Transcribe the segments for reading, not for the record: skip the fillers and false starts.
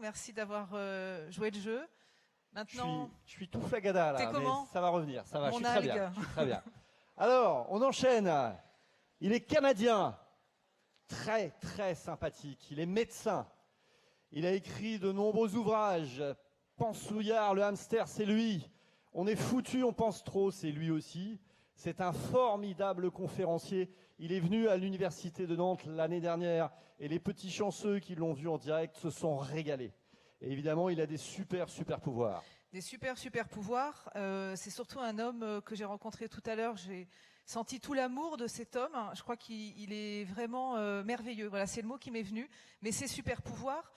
merci d'avoir joué le jeu. Maintenant, je suis tout flagada là, t'es comment? mais ça va revenir, ça va, Mon je suis très bien. algue. Je suis très bien. Alors, on enchaîne. Il est canadien, très très sympathique. Il est médecin. Il a écrit de nombreux ouvrages. Pansouillard, le hamster, c'est lui. On est foutu, on pense trop, c'est lui aussi. C'est un formidable conférencier. Il est venu à l'université de Nantes l'année dernière et les petits chanceux qui l'ont vu en direct se sont régalés. Et évidemment, il a des super pouvoirs. Des super pouvoirs. C'est surtout un homme que j'ai rencontré tout à l'heure. J'ai senti tout l'amour de cet homme. Je crois qu'il est vraiment merveilleux. Voilà, c'est le mot qui m'est venu. Mais ses super pouvoirs,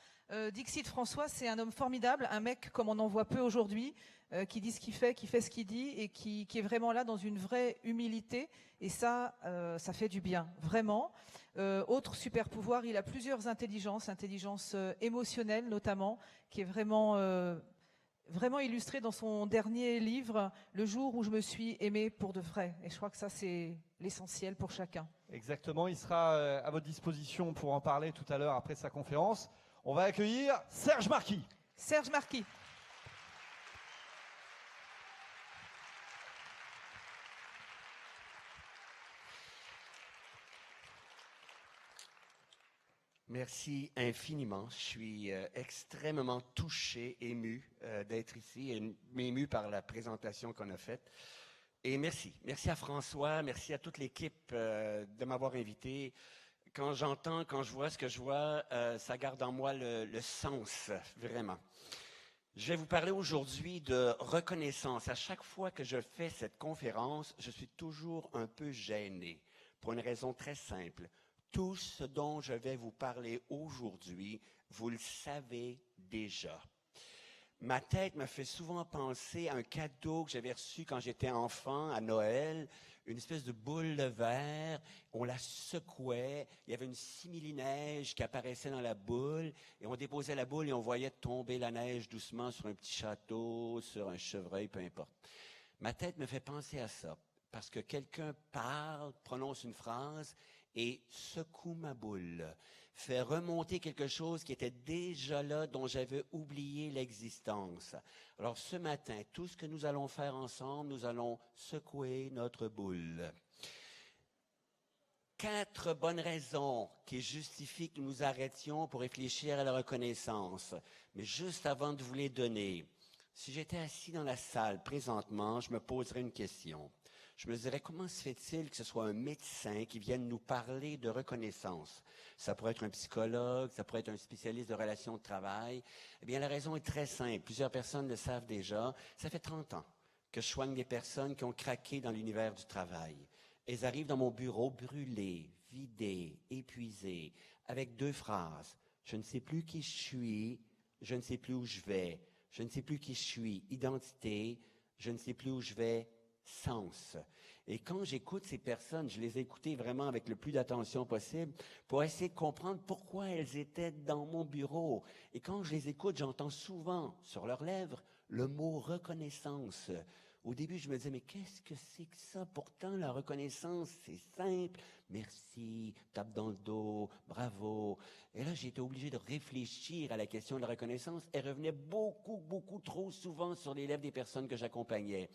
Dixit François, c'est un homme formidable, un mec comme on en voit peu aujourd'hui, qui dit ce qu'il fait, qui fait ce qu'il dit et qui est vraiment là dans une vraie humilité. Et ça fait du bien, vraiment. Autre super pouvoir, il a plusieurs intelligences, intelligence émotionnelle notamment, qui est vraiment illustré dans son dernier livre, Le jour où je me suis aimé pour de vrai. Et je crois que ça, c'est l'essentiel pour chacun. Exactement, il sera à votre disposition pour en parler tout à l'heure après sa conférence. On va accueillir Serge Marquis. Serge Marquis. Merci infiniment. Je suis extrêmement touché, ému d'être ici, et ému par la présentation qu'on a faite. Et merci. Merci à François, merci à toute l'équipe de m'avoir invité. Quand je vois ce que je vois, ça garde en moi le sens, vraiment. Je vais vous parler aujourd'hui de reconnaissance. À chaque fois que je fais cette conférence, je suis toujours un peu gêné, pour une raison très simple. Tout ce dont je vais vous parler aujourd'hui, vous le savez déjà. Ma tête me fait souvent penser à un cadeau que j'avais reçu quand j'étais enfant à Noël, une espèce de boule de verre, on la secouait, il y avait une simili-neige qui apparaissait dans la boule, et on déposait la boule et on voyait tomber la neige doucement sur un petit château, sur un chevreuil, peu importe. Ma tête me fait penser à ça, parce que quelqu'un parle, prononce une phrase, et secoue ma boule, fait remonter quelque chose qui était déjà là, dont j'avais oublié l'existence. Alors ce matin, tout ce que nous allons faire ensemble, nous allons secouer notre boule. 4 bonnes raisons qui justifient que nous nous arrêtions pour réfléchir à la reconnaissance. Mais juste avant de vous les donner, si j'étais assis dans la salle présentement, je me poserais une question. Je me dirais, comment se fait-il que ce soit un médecin qui vienne nous parler de reconnaissance? Ça pourrait être un psychologue, ça pourrait être un spécialiste de relations de travail. Eh bien, la raison est très simple. Plusieurs personnes le savent déjà. Ça fait 30 ans que je soigne des personnes qui ont craqué dans l'univers du travail. Elles arrivent dans mon bureau brûlées, vidées, épuisées, avec 2 phrases. Je ne sais plus qui je suis, je ne sais plus où je vais. Je ne sais plus qui je suis, identité, je ne sais plus où je vais, sens. Et quand j'écoute ces personnes, je les ai écoutées vraiment avec le plus d'attention possible pour essayer de comprendre pourquoi elles étaient dans mon bureau. Et quand je les écoute, j'entends souvent sur leurs lèvres le mot reconnaissance. Au début, je me disais, mais qu'est-ce que c'est que ça? Pourtant, la reconnaissance, c'est simple. Merci, tape dans le dos, bravo. Et là, j'ai été obligé de réfléchir à la question de la reconnaissance. Elle revenait beaucoup trop souvent sur les lèvres des personnes que j'accompagnais.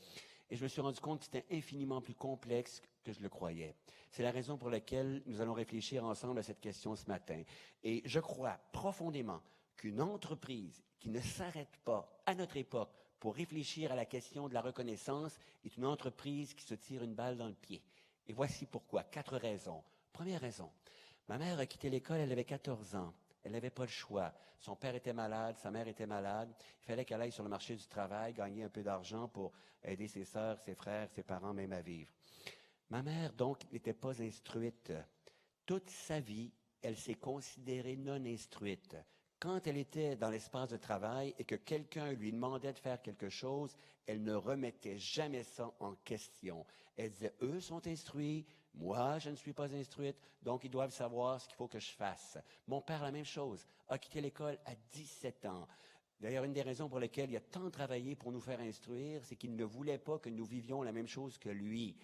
Et je me suis rendu compte que c'était infiniment plus complexe que je le croyais. C'est la raison pour laquelle nous allons réfléchir ensemble à cette question ce matin. Et je crois profondément qu'une entreprise qui ne s'arrête pas à notre époque pour réfléchir à la question de la reconnaissance est une entreprise qui se tire une balle dans le pied. Et voici pourquoi. 4 raisons. Première raison. Ma mère a quitté l'école, elle avait 14 ans. Elle n'avait pas le choix. Son père était malade, sa mère était malade. Il fallait qu'elle aille sur le marché du travail, gagner un peu d'argent pour aider ses sœurs, ses frères, ses parents même à vivre. Ma mère, donc, n'était pas instruite. Toute sa vie, elle s'est considérée non instruite. Quand elle était dans l'espace de travail et que quelqu'un lui demandait de faire quelque chose, elle ne remettait jamais ça en question. Elle disait, eux sont instruits, moi je ne suis pas instruite, donc ils doivent savoir ce qu'il faut que je fasse. Mon père, la même chose, a quitté l'école à 17 ans. D'ailleurs, une des raisons pour lesquelles il a tant travaillé pour nous faire instruire, c'est qu'il ne voulait pas que nous vivions la même chose que lui.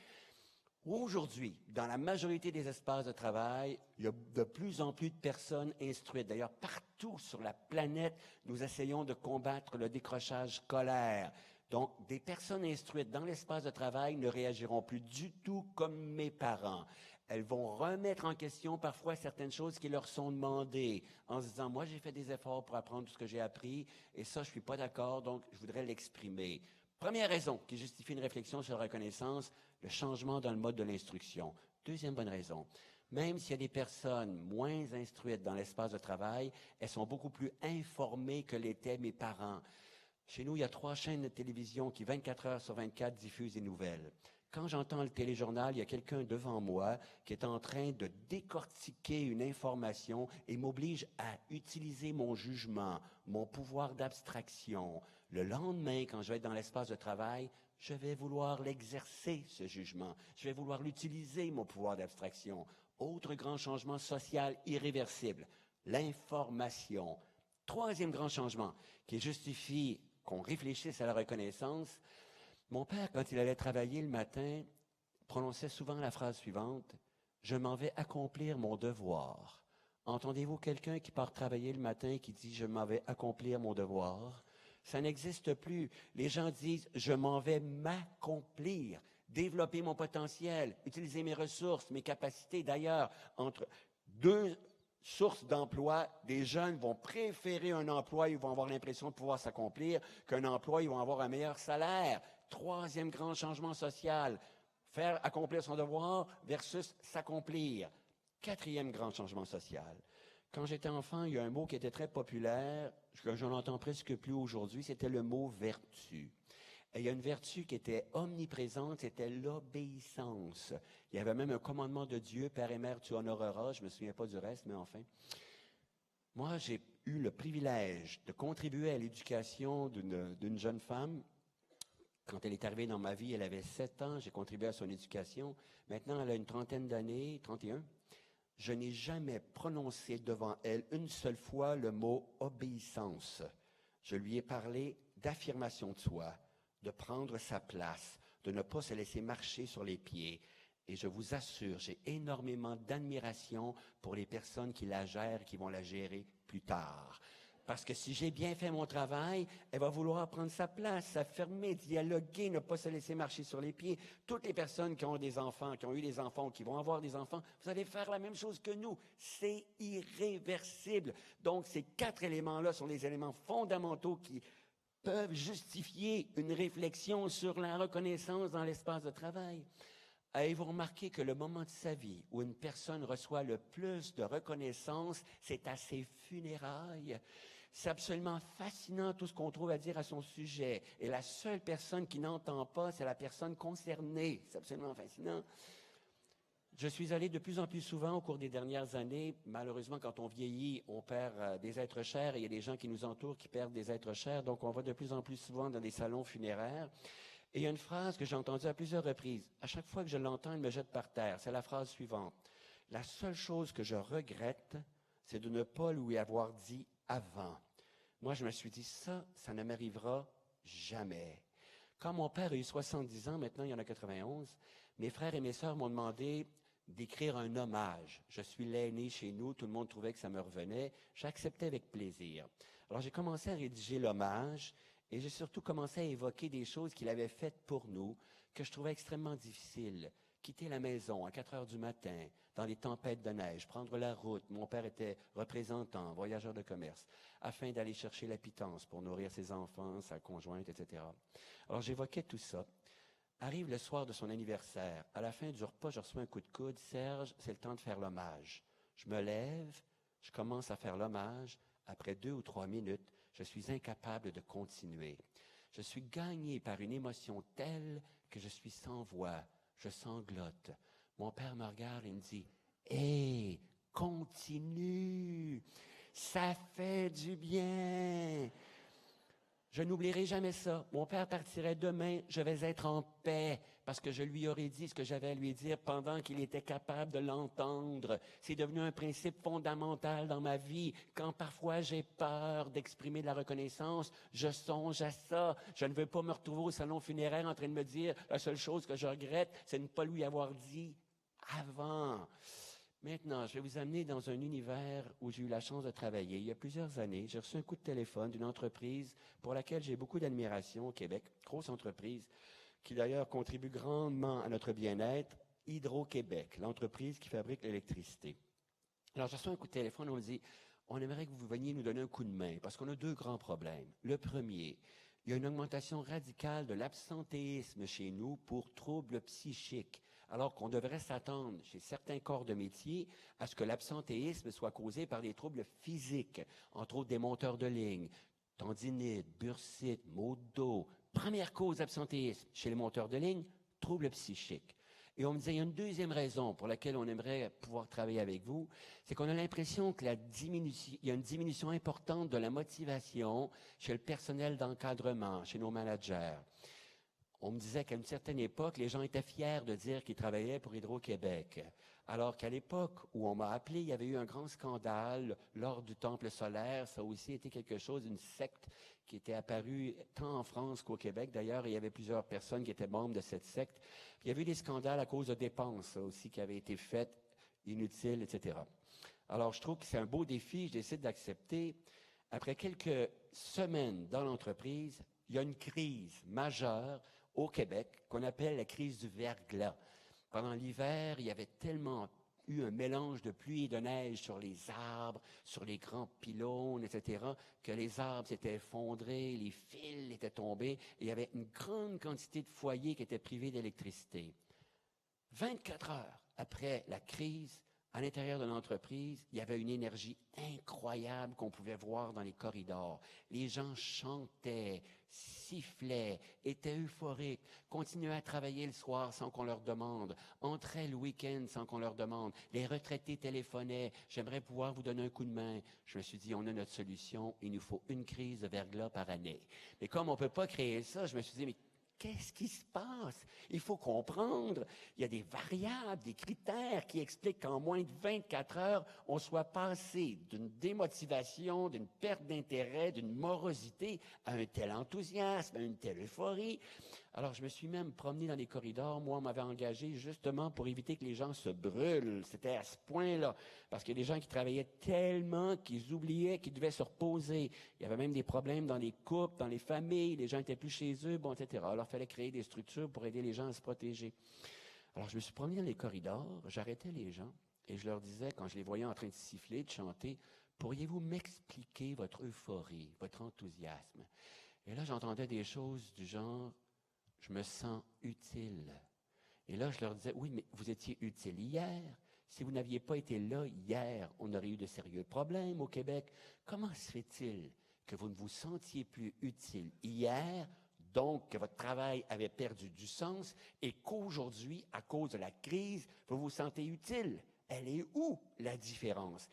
Aujourd'hui, dans la majorité des espaces de travail, il y a de plus en plus de personnes instruites. D'ailleurs, partout sur la planète, nous essayons de combattre le décrochage scolaire. Donc, des personnes instruites dans l'espace de travail ne réagiront plus du tout comme mes parents. Elles vont remettre en question parfois certaines choses qui leur sont demandées en se disant, moi, j'ai fait des efforts pour apprendre tout ce que j'ai appris et ça, je suis pas d'accord, donc je voudrais l'exprimer. Première raison qui justifie une réflexion sur la reconnaissance, le changement dans le mode de l'instruction. Deuxième bonne raison, même s'il y a des personnes moins instruites dans l'espace de travail, elles sont beaucoup plus informées que l'étaient mes parents. Chez nous, il y a 3 chaînes de télévision qui, 24 heures sur 24, diffusent des nouvelles. Quand j'entends le téléjournal, il y a quelqu'un devant moi qui est en train de décortiquer une information et m'oblige à utiliser mon jugement, mon pouvoir d'abstraction. Le lendemain, quand je vais être dans l'espace de travail, je vais vouloir l'exercer, ce jugement. Je vais vouloir l'utiliser, mon pouvoir d'abstraction. Autre grand changement social irréversible, l'information. Troisième grand changement qui justifie qu'on réfléchisse à la reconnaissance. Mon père, quand il allait travailler le matin, prononçait souvent la phrase suivante, « Je m'en vais accomplir mon devoir ». Entendez-vous quelqu'un qui part travailler le matin et qui dit « Je m'en vais accomplir mon devoir ». Ça n'existe plus. Les gens disent « Je m'en vais m'accomplir », développer mon potentiel, utiliser mes ressources, mes capacités. D'ailleurs, entre deux sources d'emploi, des jeunes vont préférer un emploi, ils vont avoir l'impression de pouvoir s'accomplir, qu'un emploi, ils vont avoir un meilleur salaire. Troisième grand changement social, faire accomplir son devoir versus s'accomplir. Quatrième grand changement social. Quand j'étais enfant, il y a un mot qui était très populaire, que je n'entends presque plus aujourd'hui, c'était le mot vertu. Et il y a une vertu qui était omniprésente, c'était l'obéissance. Il y avait même un commandement de Dieu, Père et Mère, tu honoreras. Je ne me souviens pas du reste, mais enfin. Moi, j'ai eu le privilège de contribuer à l'éducation d'une jeune femme. Quand elle est arrivée dans ma vie, elle avait 7 ans, j'ai contribué à son éducation. Maintenant, elle a une trentaine d'années, 31. Je n'ai jamais prononcé devant elle une seule fois le mot obéissance. Je lui ai parlé d'affirmation de soi, de prendre sa place, de ne pas se laisser marcher sur les pieds. Et je vous assure, j'ai énormément d'admiration pour les personnes qui la gèrent, qui vont la gérer plus tard. Parce que si j'ai bien fait mon travail, elle va vouloir prendre sa place, s'affirmer, dialoguer, ne pas se laisser marcher sur les pieds. Toutes les personnes qui ont des enfants, qui ont eu des enfants, qui vont avoir des enfants, vous allez faire la même chose que nous. C'est irréversible. Donc, ces 4 éléments-là sont les éléments fondamentaux qui peuvent justifier une réflexion sur la reconnaissance dans l'espace de travail. Avez-vous remarqué que le moment de sa vie où une personne reçoit le plus de reconnaissance, c'est à ses funérailles? C'est absolument fascinant tout ce qu'on trouve à dire à son sujet. Et la seule personne qui n'entend pas, c'est la personne concernée. C'est absolument fascinant. Je suis allé de plus en plus souvent au cours des dernières années. Malheureusement, quand on vieillit, on perd des êtres chers et il y a des gens qui nous entourent qui perdent des êtres chers. Donc, on va de plus en plus souvent dans des salons funéraires. Et il y a une phrase que j'ai entendue à plusieurs reprises. À chaque fois que je l'entends, elle me jette par terre. C'est la phrase suivante. La seule chose que je regrette, c'est de ne pas lui avoir dit avant. Moi, je me suis dit, ça ne m'arrivera jamais. Quand mon père a eu 70 ans, maintenant il y en a 91, mes frères et mes sœurs m'ont demandé d'écrire un hommage. Je suis l'aîné chez nous, tout le monde trouvait que ça me revenait. J'acceptais avec plaisir. Alors j'ai commencé à rédiger l'hommage et j'ai surtout commencé à évoquer des choses qu'il avait faites pour nous, que je trouvais extrêmement difficiles. Quitter la maison à 4 heures du matin, dans les tempêtes de neige, prendre la route. Mon père était représentant, voyageur de commerce, afin d'aller chercher la pitance pour nourrir ses enfants, sa conjointe, etc. Alors j'évoquais tout ça. Arrive le soir de son anniversaire. À la fin du repas, je reçois un coup de coude. Serge, c'est le temps de faire l'hommage. Je me lève, je commence à faire l'hommage. Après 2 ou 3 minutes, je suis incapable de continuer. Je suis gagné par une émotion telle que je suis sans voix. Je sanglote. Mon père me regarde et me dit « Hé, continue, ça fait du bien ». Je n'oublierai jamais ça. Mon père partirait demain, je vais être en paix parce que je lui aurais dit ce que j'avais à lui dire pendant qu'il était capable de l'entendre. C'est devenu un principe fondamental dans ma vie. Quand parfois j'ai peur d'exprimer de la reconnaissance, je songe à ça. Je ne veux pas me retrouver au salon funéraire en train de me dire la seule chose que je regrette, c'est de ne pas lui avoir dit avant. Maintenant, je vais vous amener dans un univers où j'ai eu la chance de travailler. Il y a plusieurs années, j'ai reçu un coup de téléphone d'une entreprise pour laquelle j'ai beaucoup d'admiration au Québec, grosse entreprise, qui d'ailleurs contribue grandement à notre bien-être, Hydro-Québec, l'entreprise qui fabrique l'électricité. Alors, j'ai reçu un coup de téléphone, on me dit, on aimerait que vous veniez nous donner un coup de main, parce qu'on a deux grands problèmes. Le premier, il y a une augmentation radicale de l'absentéisme chez nous pour troubles psychiques, alors qu'on devrait s'attendre chez certains corps de métier à ce que l'absentéisme soit causé par des troubles physiques, entre autres des monteurs de ligne, tendinite, bursite, maux de dos. Première cause d'absentéisme chez les monteurs de ligne, troubles psychiques. Et on me disait, il y a une deuxième raison pour laquelle on aimerait pouvoir travailler avec vous, c'est qu'on a l'impression que il y a une diminution importante de la motivation chez le personnel d'encadrement, chez nos managers. On me disait qu'à une certaine époque, les gens étaient fiers de dire qu'ils travaillaient pour Hydro-Québec. Alors qu'à l'époque où on m'a appelé, il y avait eu un grand scandale lors du Temple solaire. Ça a aussi été quelque chose, une secte qui était apparue tant en France qu'au Québec. D'ailleurs, il y avait plusieurs personnes qui étaient membres de cette secte. Puis, il y avait eu des scandales à cause de dépenses aussi qui avaient été faites, inutiles, etc. Alors, je trouve que c'est un beau défi. Je décide d'accepter. Après quelques semaines dans l'entreprise, il y a une crise majeure au Québec qu'on appelle la crise du verglas. Pendant l'hiver, il y avait tellement eu un mélange de pluie et de neige sur les arbres, sur les grands pylônes, etc., que les arbres s'étaient effondrés, les fils étaient tombés, et il y avait une grande quantité de foyers qui étaient privés d'électricité. 24 heures après la crise, à l'intérieur de l'entreprise, il y avait une énergie incroyable qu'on pouvait voir dans les corridors. Les gens chantaient, sifflaient, étaient euphoriques, continuaient à travailler le soir sans qu'on leur demande, entraient le week-end sans qu'on leur demande. Les retraités téléphonaient, « J'aimerais pouvoir vous donner un coup de main. » Je me suis dit, on a notre solution, il nous faut une crise de verglas par année. Mais comme on ne peut pas créer ça, je me suis dit, mais qu'est-ce qui se passe? Il faut comprendre. Il y a des variables, des critères qui expliquent qu'en moins de 24 heures, on soit passé d'une démotivation, d'une perte d'intérêt, d'une morosité à un tel enthousiasme, à une telle euphorie. Alors, je me suis même promené dans les corridors. Moi, on m'avait engagé justement pour éviter que les gens se brûlent. C'était à ce point-là. Parce qu'il y a des gens qui travaillaient tellement qu'ils oubliaient qu'ils devaient se reposer. Il y avait même des problèmes dans les couples, dans les familles. Les gens étaient plus chez eux, bon, etc. Alors, il fallait créer des structures pour aider les gens à se protéger. Alors, je me suis promené dans les corridors. J'arrêtais les gens et je leur disais, quand je les voyais en train de siffler, de chanter, « Pourriez-vous m'expliquer votre euphorie, votre enthousiasme? » Et là, j'entendais des choses du genre, « Je me sens utile. » Et là, je leur disais, « Oui, mais vous étiez utile hier. Si vous n'aviez pas été là hier, on aurait eu de sérieux problèmes au Québec. Comment se fait-il que vous ne vous sentiez plus utile hier, donc que votre travail avait perdu du sens, et qu'aujourd'hui, à cause de la crise, vous vous sentez utile? Elle est où la différence? »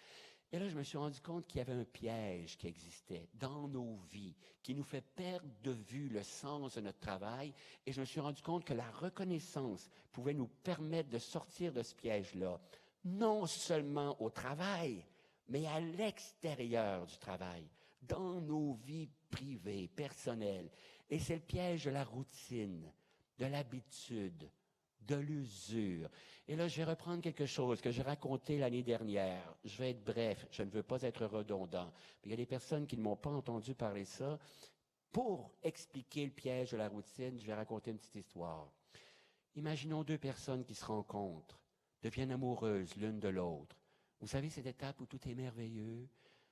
Et là, je me suis rendu compte qu'il y avait un piège qui existait dans nos vies, qui nous fait perdre de vue le sens de notre travail. Et je me suis rendu compte que la reconnaissance pouvait nous permettre de sortir de ce piège-là, non seulement au travail, mais à l'extérieur du travail, dans nos vies privées, personnelles. Et c'est le piège de la routine, de l'habitude, de l'usure. Et là, je vais reprendre quelque chose que j'ai raconté l'année dernière. Je vais être bref, je ne veux pas être redondant. Il y a des personnes qui ne m'ont pas entendu parler de ça. Pour expliquer le piège de la routine, je vais raconter une petite histoire. Imaginons deux personnes qui se rencontrent, deviennent amoureuses l'une de l'autre. Vous savez, cette étape où tout est merveilleux?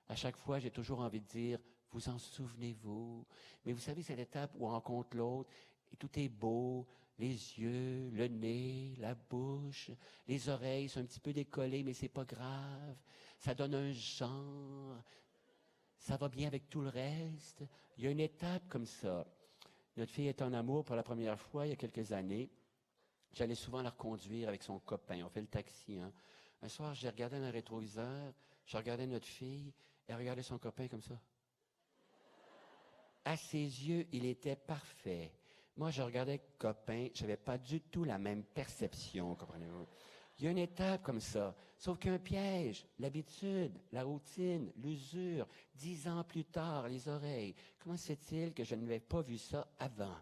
À chaque fois, j'ai toujours envie de dire, vous en souvenez-vous? Mais vous savez, cette étape où on rencontre l'autre et tout est beau, les yeux, le nez, la bouche, les oreilles sont un petit peu décollées, mais c'est pas grave. Ça donne un genre. Ça va bien avec tout le reste. Il y a une étape comme ça. Notre fille est en amour pour la première fois il y a quelques années. J'allais souvent la reconduire avec son copain. On fait le taxi, hein. Un soir, j'ai regardé dans le rétroviseur, je regardais notre fille, elle regardait son copain comme ça. À ses yeux, il était parfait. Moi, je regardais copain, je n'avais pas du tout la même perception, comprenez-vous? Il y a une étape comme ça, sauf qu'un piège, l'habitude, la routine, l'usure, 10 ans plus tard, les oreilles. Comment se fait-il que je n'avais pas vu ça avant?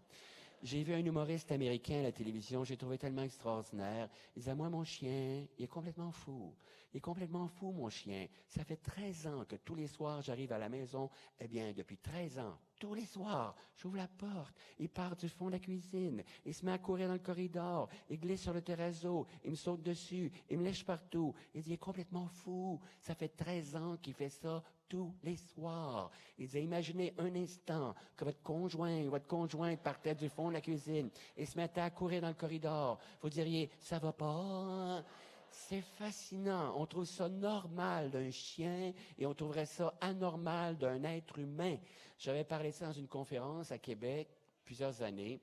J'ai vu un humoriste américain à la télévision, j'ai trouvé tellement extraordinaire. Il disait, moi, mon chien, il est complètement fou. Il est complètement fou, mon chien. Ça fait 13 ans que tous les soirs, j'arrive à la maison. Eh bien, depuis 13 ans, tous les soirs, j'ouvre la porte, il part du fond de la cuisine, il se met à courir dans le corridor, il glisse sur le terrazzo, il me saute dessus, il me lèche partout. Il dit, il est complètement fou. Ça fait 13 ans qu'il fait ça tous les soirs. Il disait, imaginez un instant que votre conjoint ou votre conjointe partait du fond de la cuisine et se mettait à courir dans le corridor. Vous diriez, ça va pas? C'est fascinant. On trouve ça normal d'un chien et on trouverait ça anormal d'un être humain. J'avais parlé de ça dans une conférence à Québec, plusieurs années.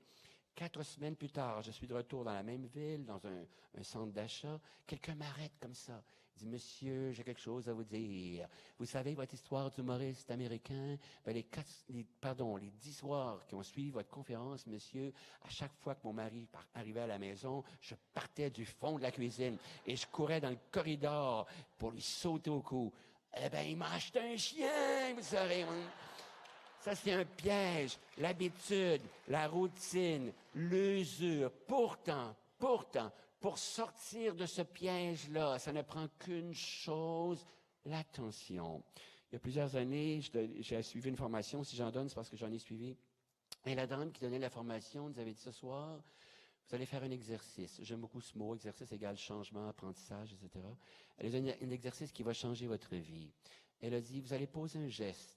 4 semaines plus tard, je suis de retour dans la même ville, dans un centre d'achat. Quelqu'un m'arrête comme ça. Il dit, monsieur, j'ai quelque chose à vous dire. Vous savez, votre histoire d'humoriste américain, ben les 10 soirs qui ont suivi votre conférence, monsieur, à chaque fois que mon mari arrivait à la maison, je partais du fond de la cuisine et je courais dans le corridor pour lui sauter au cou. Eh bien, il m'a acheté un chien, vous savez. Ça, c'est un piège. L'habitude, la routine, l'usure. Pourtant, pour sortir de ce piège-là, ça ne prend qu'une chose, l'attention. Il y a plusieurs années, j'ai suivi une formation. Si j'en donne, c'est parce que j'en ai suivi. Et la dame qui donnait la formation nous avait dit ce soir, vous allez faire un exercice. J'aime beaucoup ce mot, exercice égale changement, apprentissage, etc. Elle a donné un exercice qui va changer votre vie. Elle a dit, vous allez poser un geste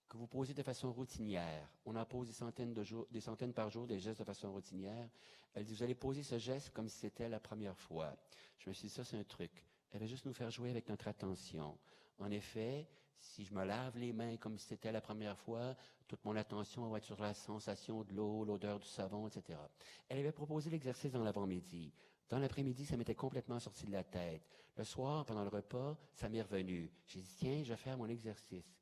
que vous posez de façon routinière. On en pose des centaines par jour, des gestes de façon routinière. Elle dit, vous allez poser ce geste comme si c'était la première fois. Je me suis dit, ça, c'est un truc. Elle va juste nous faire jouer avec notre attention. En effet, si je me lave les mains comme si c'était la première fois, toute mon attention va être sur la sensation de l'eau, l'odeur du savon, etc. Elle avait proposé l'exercice dans l'avant-midi. Dans l'après-midi, ça m'était complètement sorti de la tête. Le soir, pendant le repas, ça m'est revenu. J'ai dit, tiens, je vais faire mon exercice.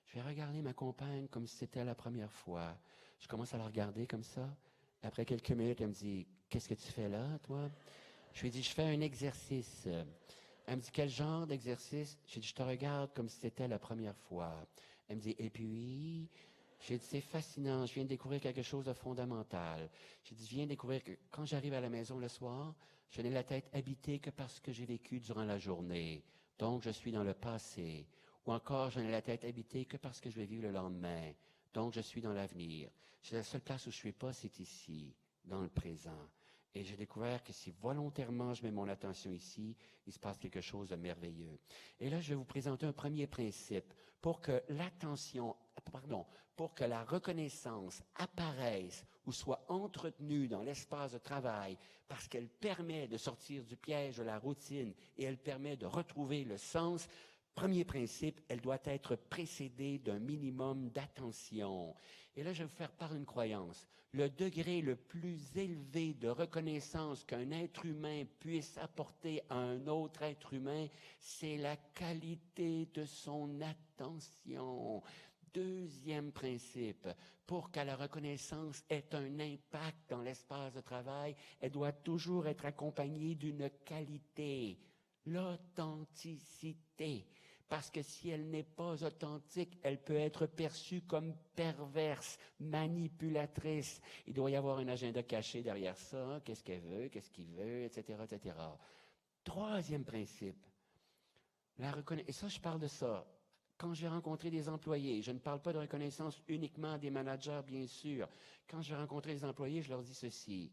Je vais regarder ma compagne comme si c'était la première fois. Je commence à la regarder comme ça. Après quelques minutes, elle me dit, qu'est-ce que tu fais là, toi? Je lui ai dit, je fais un exercice. Elle me dit, quel genre d'exercice? J'ai dit, je te regarde comme si c'était la première fois. Elle me dit, et puis? J'ai dit, c'est fascinant, je viens de découvrir quelque chose de fondamental. J'ai dit, je viens de découvrir que quand j'arrive à la maison le soir, je n'ai la tête habitée que parce que j'ai vécu durant la journée. Donc, je suis dans le passé. Ou encore, je n'ai la tête habitée que parce que je vais vivre le lendemain. Donc, je suis dans l'avenir. La seule place où je ne suis pas, c'est ici, dans le présent. Et j'ai découvert que si volontairement je mets mon attention ici, il se passe quelque chose de merveilleux. Et là, je vais vous présenter un premier principe. Pour que pour que la reconnaissance apparaisse ou soit entretenue dans l'espace de travail, parce qu'elle permet de sortir du piège de la routine et elle permet de retrouver le sens. Premier principe, elle doit être précédée d'un minimum d'attention. Et là, je vais vous faire part d'une croyance. Le degré le plus élevé de reconnaissance qu'un être humain puisse apporter à un autre être humain, c'est la qualité de son attention. Deuxième principe, pour que la reconnaissance ait un impact dans l'espace de travail, elle doit toujours être accompagnée d'une qualité, l'authenticité. Parce que si elle n'est pas authentique, elle peut être perçue comme perverse, manipulatrice. Il doit y avoir un agenda caché derrière ça. Qu'est-ce qu'elle veut, qu'est-ce qu'il veut, etc., etc. Troisième principe, et ça, je parle de ça. Quand j'ai rencontré des employés, je ne parle pas de reconnaissance uniquement des managers, bien sûr. Quand j'ai rencontré des employés, je leur dis ceci.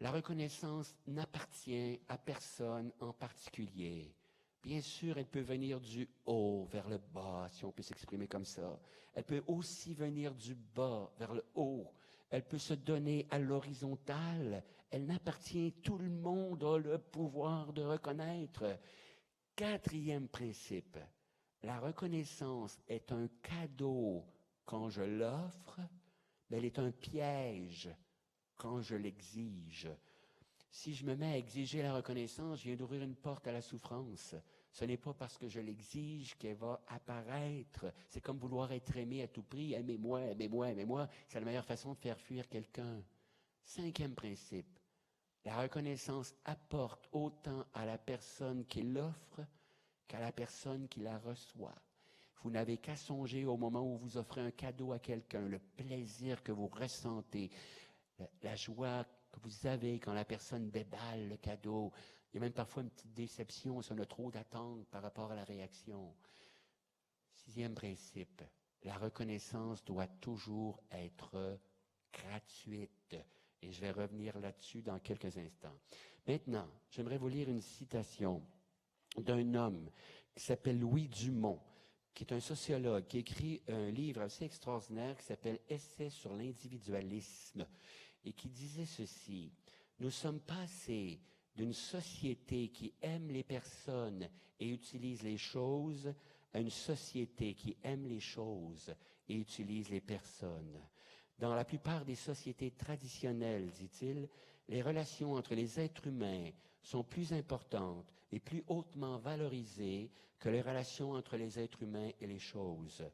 La reconnaissance n'appartient à personne en particulier. Bien sûr, elle peut venir du haut vers le bas, si on peut s'exprimer comme ça. Elle peut aussi venir du bas vers le haut. Elle peut se donner à l'horizontale. Elle n'appartient, tout le monde a le pouvoir de reconnaître. Quatrième principe, la reconnaissance est un cadeau quand je l'offre, mais elle est un piège quand je l'exige. Si je me mets à exiger la reconnaissance, je viens d'ouvrir une porte à la souffrance. Ce n'est pas parce que je l'exige qu'elle va apparaître. C'est comme vouloir être aimé à tout prix. Aimez-moi, aimez-moi, aimez-moi. C'est la meilleure façon de faire fuir quelqu'un. 5e principe. La reconnaissance apporte autant à la personne qui l'offre qu'à la personne qui la reçoit. Vous n'avez qu'à songer au moment où vous offrez un cadeau à quelqu'un, le plaisir que vous ressentez, la joie que vous avez quand la personne déballe le cadeau. Il y a même parfois une petite déception si on a trop d'attentes par rapport à la réaction. 6e principe, la reconnaissance doit toujours être gratuite. Et je vais revenir là-dessus dans quelques instants. Maintenant, j'aimerais vous lire une citation d'un homme qui s'appelle Louis Dumont, qui est un sociologue, qui écrit un livre assez extraordinaire qui s'appelle « Essai sur l'individualisme » et qui disait ceci: « Nous sommes passés d'une société qui aime les personnes et utilise les choses à une société qui aime les choses et utilise les personnes. Dans la plupart des sociétés traditionnelles, dit-il, les relations entre les êtres humains sont plus importantes et plus hautement valorisées que les relations entre les êtres humains et les choses.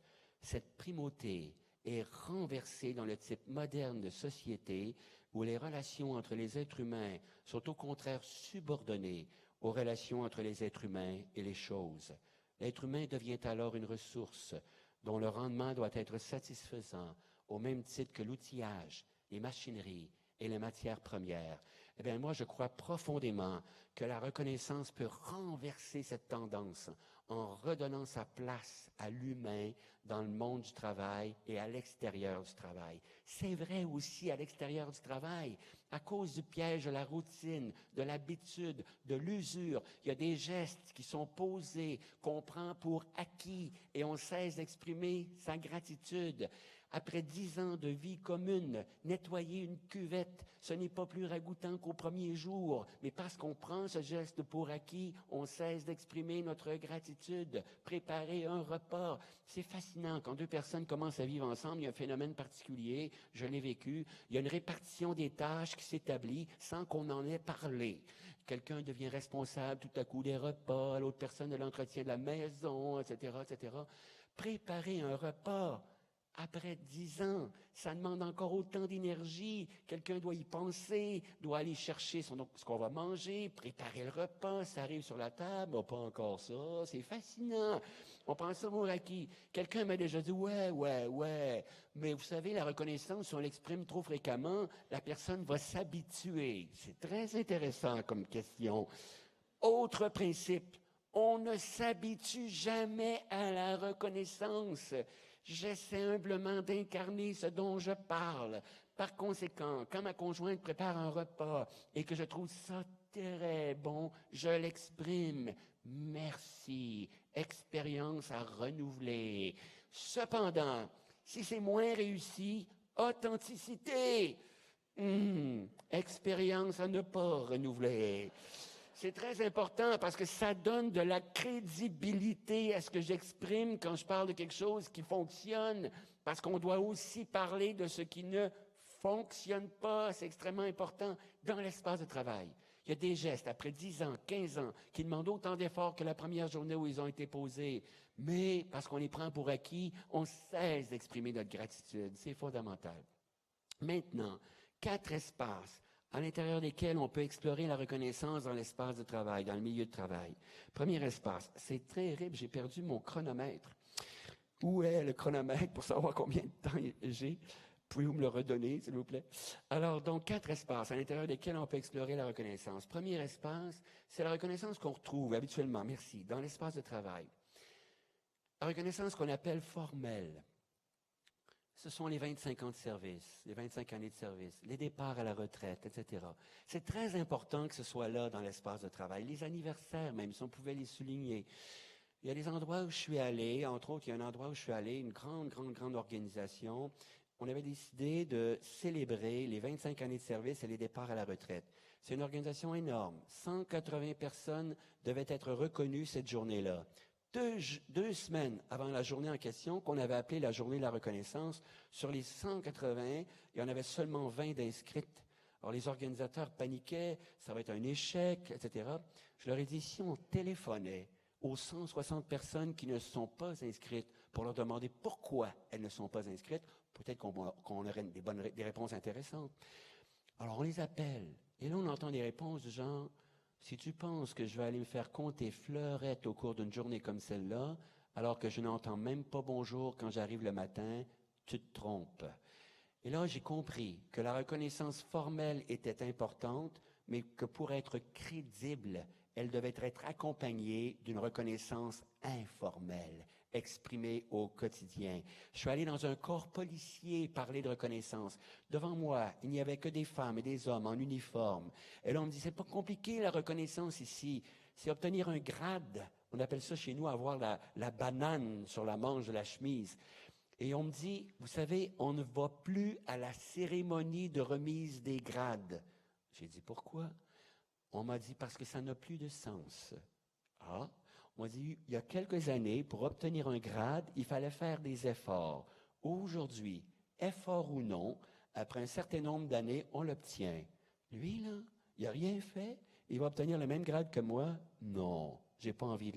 Cette primauté est renversée dans le type moderne de société où les relations entre les êtres humains sont au contraire subordonnées aux relations entre les êtres humains et les choses. L'être humain devient alors une ressource dont le rendement doit être satisfaisant au même titre que l'outillage, les machineries et les matières premières. Eh bien, moi, je crois profondément que la reconnaissance peut renverser cette tendance en redonnant sa place à l'humain dans le monde du travail et à l'extérieur du travail. C'est vrai aussi à l'extérieur du travail. À cause du piège de la routine, de l'habitude, de l'usure, il y a des gestes qui sont posés, qu'on prend pour acquis et on cesse d'exprimer sa gratitude. Après 10 ans de vie commune, nettoyer une cuvette, ce n'est pas plus ragoûtant qu'au premier jour. Mais parce qu'on prend ce geste pour acquis, on cesse d'exprimer notre gratitude. Préparer un repas, c'est fascinant. Quand 2 personnes commencent à vivre ensemble, il y a un phénomène particulier, je l'ai vécu. Il y a une répartition des tâches qui s'établit sans qu'on en ait parlé. Quelqu'un devient responsable tout à coup des repas, l'autre personne de l'entretien de la maison, etc., etc. Préparer un repas, après 10 ans, ça demande encore autant d'énergie. Quelqu'un doit y penser, doit aller chercher ce qu'on va manger, préparer le repas, ça arrive sur la table. Oh, pas encore ça, c'est fascinant. On pense ça pour acquis. Quelqu'un m'a déjà dit, ouais. Mais vous savez, la reconnaissance, si on l'exprime trop fréquemment, la personne va s'habituer. C'est très intéressant comme question. Autre principe, on ne s'habitue jamais à la reconnaissance. J'essaie humblement d'incarner ce dont je parle. Par conséquent, quand ma conjointe prépare un repas et que je trouve ça très bon, je l'exprime. Merci. Expérience à renouveler. Cependant, si c'est moins réussi, authenticité. Expérience à ne pas renouveler. C'est très important parce que ça donne de la crédibilité à ce que j'exprime quand je parle de quelque chose qui fonctionne, parce qu'on doit aussi parler de ce qui ne fonctionne pas. C'est extrêmement important dans l'espace de travail. Il y a des gestes, après 10 ans, 15 ans, qui demandent autant d'efforts que la première journée où ils ont été posés. Mais parce qu'on les prend pour acquis, on cesse d'exprimer notre gratitude. C'est fondamental. Maintenant, 4 espaces à l'intérieur desquels on peut explorer la reconnaissance dans l'espace de travail, dans le milieu de travail. Premier espace, c'est terrible, j'ai perdu mon chronomètre. Où est le chronomètre pour savoir combien de temps j'ai? Pouvez-vous me le redonner, s'il vous plaît? Alors, donc, 4 espaces à l'intérieur desquels on peut explorer la reconnaissance. Premier espace, c'est la reconnaissance qu'on retrouve habituellement, merci, dans l'espace de travail. La reconnaissance qu'on appelle formelle. Ce sont les 25 ans de service, les 25 années de service, les départs à la retraite, etc. C'est très important que ce soit là dans l'espace de travail. Les anniversaires, même, si on pouvait les souligner. Il y a des endroits où je suis allé, entre autres, il y a un endroit où je suis allé, une grande organisation. On avait décidé de célébrer les 25 années de service et les départs à la retraite. C'est une organisation énorme. 180 personnes devaient être reconnues cette journée-là. 2 semaines avant la journée en question, qu'on avait appelée la journée de la reconnaissance, sur les 180, il y en avait seulement 20 d'inscrites. Alors, les organisateurs paniquaient, ça va être un échec, etc. Je leur ai dit, si on téléphonait aux 160 personnes qui ne sont pas inscrites pour leur demander pourquoi elles ne sont pas inscrites. Peut-être qu'on aurait des réponses intéressantes. Alors, on les appelle. Et là, on entend des réponses du genre, si tu penses que je vais aller me faire compter fleurettes au cours d'une journée comme celle-là, alors que je n'entends même pas bonjour quand j'arrive le matin, tu te trompes. Et là, j'ai compris que la reconnaissance formelle était importante, mais que pour être crédible, elle devait être accompagnée d'une reconnaissance informelle, exprimée au quotidien. Je suis allé dans un corps policier parler de reconnaissance. Devant moi, il n'y avait que des femmes et des hommes en uniforme. Et là, on me dit, c'est pas compliqué la reconnaissance ici. C'est obtenir un grade. On appelle ça chez nous avoir la banane sur la manche de la chemise. Et on me dit, vous savez, on ne va plus à la cérémonie de remise des grades. J'ai dit, pourquoi? On m'a dit, parce que ça n'a plus de sens. Ah, on m'a dit, il y a quelques années, pour obtenir un grade, il fallait faire des efforts. Aujourd'hui, effort ou non, après un certain nombre d'années, on l'obtient. Lui, là, il n'a rien fait, il va obtenir le même grade que moi? Non. J'ai pas envie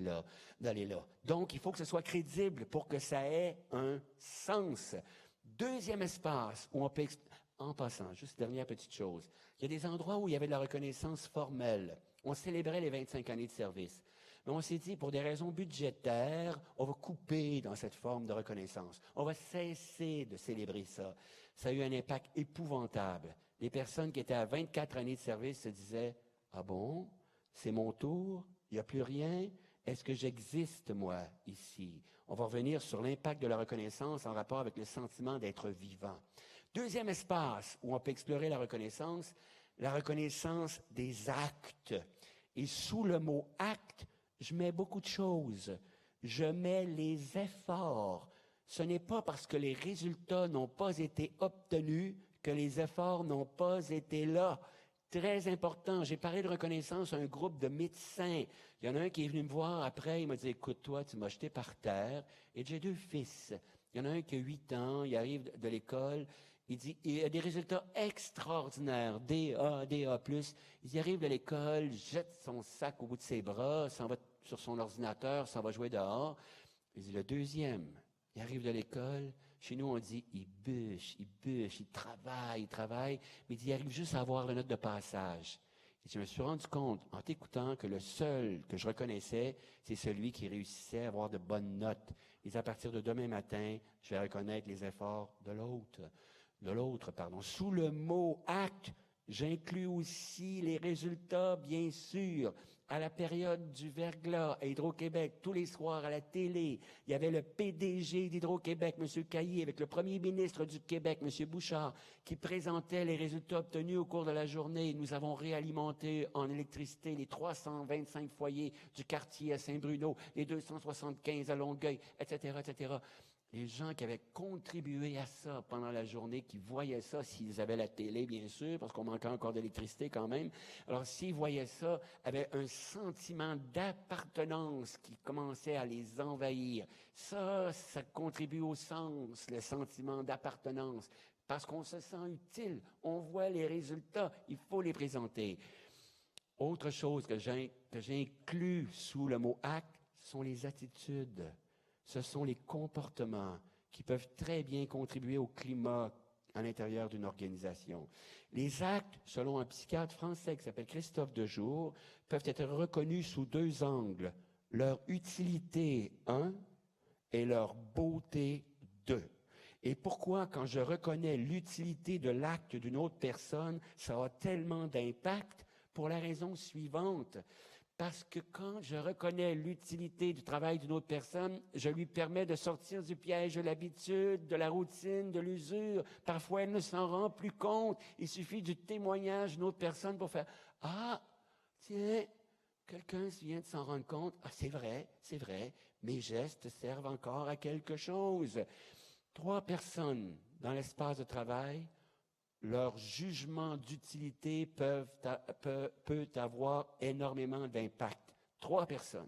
d'aller là. Donc, il faut que ce soit crédible pour que ça ait un sens. Deuxième espace où on peut... En passant, juste dernière petite chose. Il y a des endroits où il y avait de la reconnaissance formelle. On célébrait les 25 années de service. Mais on s'est dit, pour des raisons budgétaires, on va couper dans cette forme de reconnaissance. On va cesser de célébrer ça. Ça a eu un impact épouvantable. Les personnes qui étaient à 24 années de service se disaient, « Ah bon? C'est mon tour? Il n'y a plus rien? Est-ce que j'existe, moi, ici? » On va revenir sur l'impact de la reconnaissance en rapport avec le sentiment d'être vivant. Deuxième espace où on peut explorer la reconnaissance des actes. Et sous le mot « acte », je mets beaucoup de choses. Je mets les efforts. Ce n'est pas parce que les résultats n'ont pas été obtenus que les efforts n'ont pas été là. Très important. J'ai parlé de reconnaissance à un groupe de médecins. Il y en a un qui est venu me voir après, il m'a dit, écoute, toi, tu m'as jeté par terre. Et j'ai 2 fils. Il y en a un qui a 8 ans, il arrive de l'école. Il dit, il a des résultats extraordinaires, DA. Il arrive de l'école, jette son sac au bout de ses bras, s'en va sur son ordinateur, s'en va jouer dehors. Il dit, le deuxième, il arrive de l'école. Chez nous, on dit, il bûche, il travaille, mais il arrive juste à avoir la note de passage. Et je me suis rendu compte, en t'écoutant, que le seul que je reconnaissais, c'est celui qui réussissait à avoir de bonnes notes. Et à partir de demain matin, je vais reconnaître les efforts de l'autre. Sous le mot « acte », j'inclus aussi les résultats, bien sûr. À la période du verglas à Hydro-Québec, tous les soirs à la télé, il y avait le PDG d'Hydro-Québec, M. Caillé, avec le premier ministre du Québec, M. Bouchard, qui présentait les résultats obtenus au cours de la journée. Nous avons réalimenté en électricité les 325 foyers du quartier à Saint-Bruno, les 275 à Longueuil, etc., etc. Les gens qui avaient contribué à ça pendant la journée, qui voyaient ça, s'ils avaient la télé, bien sûr, parce qu'on manquait encore d'électricité quand même. Alors, s'ils voyaient ça, avaient un sentiment d'appartenance qui commençait à les envahir. Ça contribue au sens, le sentiment d'appartenance, parce qu'on se sent utile. On voit les résultats, il faut les présenter. Autre chose que j'inclus sous le mot « acte », ce sont les attitudes. Ce sont les comportements qui peuvent très bien contribuer au climat à l'intérieur d'une organisation. Les actes, selon un psychiatre français qui s'appelle Christophe Dejour, peuvent être reconnus sous 2 angles. Leur utilité, 1, et leur beauté, 2. Et pourquoi, quand je reconnais l'utilité de l'acte d'une autre personne, ça a tellement d'impact? Pour la raison suivante. Parce que quand je reconnais l'utilité du travail d'une autre personne, je lui permets de sortir du piège de l'habitude, de la routine, de l'usure. Parfois, elle ne s'en rend plus compte. Il suffit du témoignage d'une autre personne pour faire « Ah, tiens, quelqu'un vient de s'en rendre compte. Ah, c'est vrai, mes gestes servent encore à quelque chose. » 3 personnes dans l'espace de travail, leur jugement d'utilité peut avoir énormément d'impact. 3 personnes.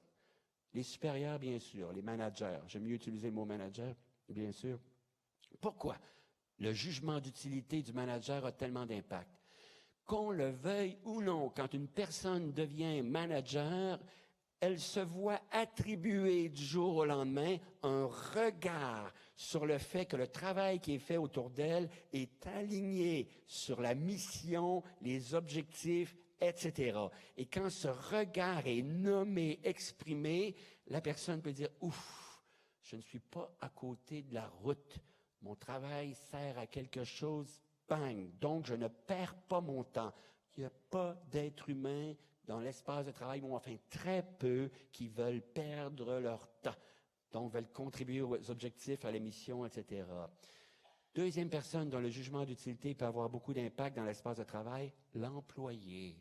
Les supérieurs, bien sûr, les managers. J'aime mieux utiliser le mot manager, bien sûr. Pourquoi le jugement d'utilité du manager a tellement d'impact? Qu'on le veuille ou non, quand une personne devient manager, elle se voit attribuer du jour au lendemain un regard sur le fait que le travail qui est fait autour d'elle est aligné sur la mission, les objectifs, etc. Et quand ce regard est nommé, exprimé, la personne peut dire « Ouf, je ne suis pas à côté de la route. Mon travail sert à quelque chose, bang! Donc, je ne perds pas mon temps. » Il n'y a pas d'être humain dans l'espace de travail, ou enfin très peu, qui veulent perdre leur temps. Donc, veulent contribuer aux objectifs, à la mission, etc. Deuxième personne dont le jugement d'utilité peut avoir beaucoup d'impact dans l'espace de travail, l'employé.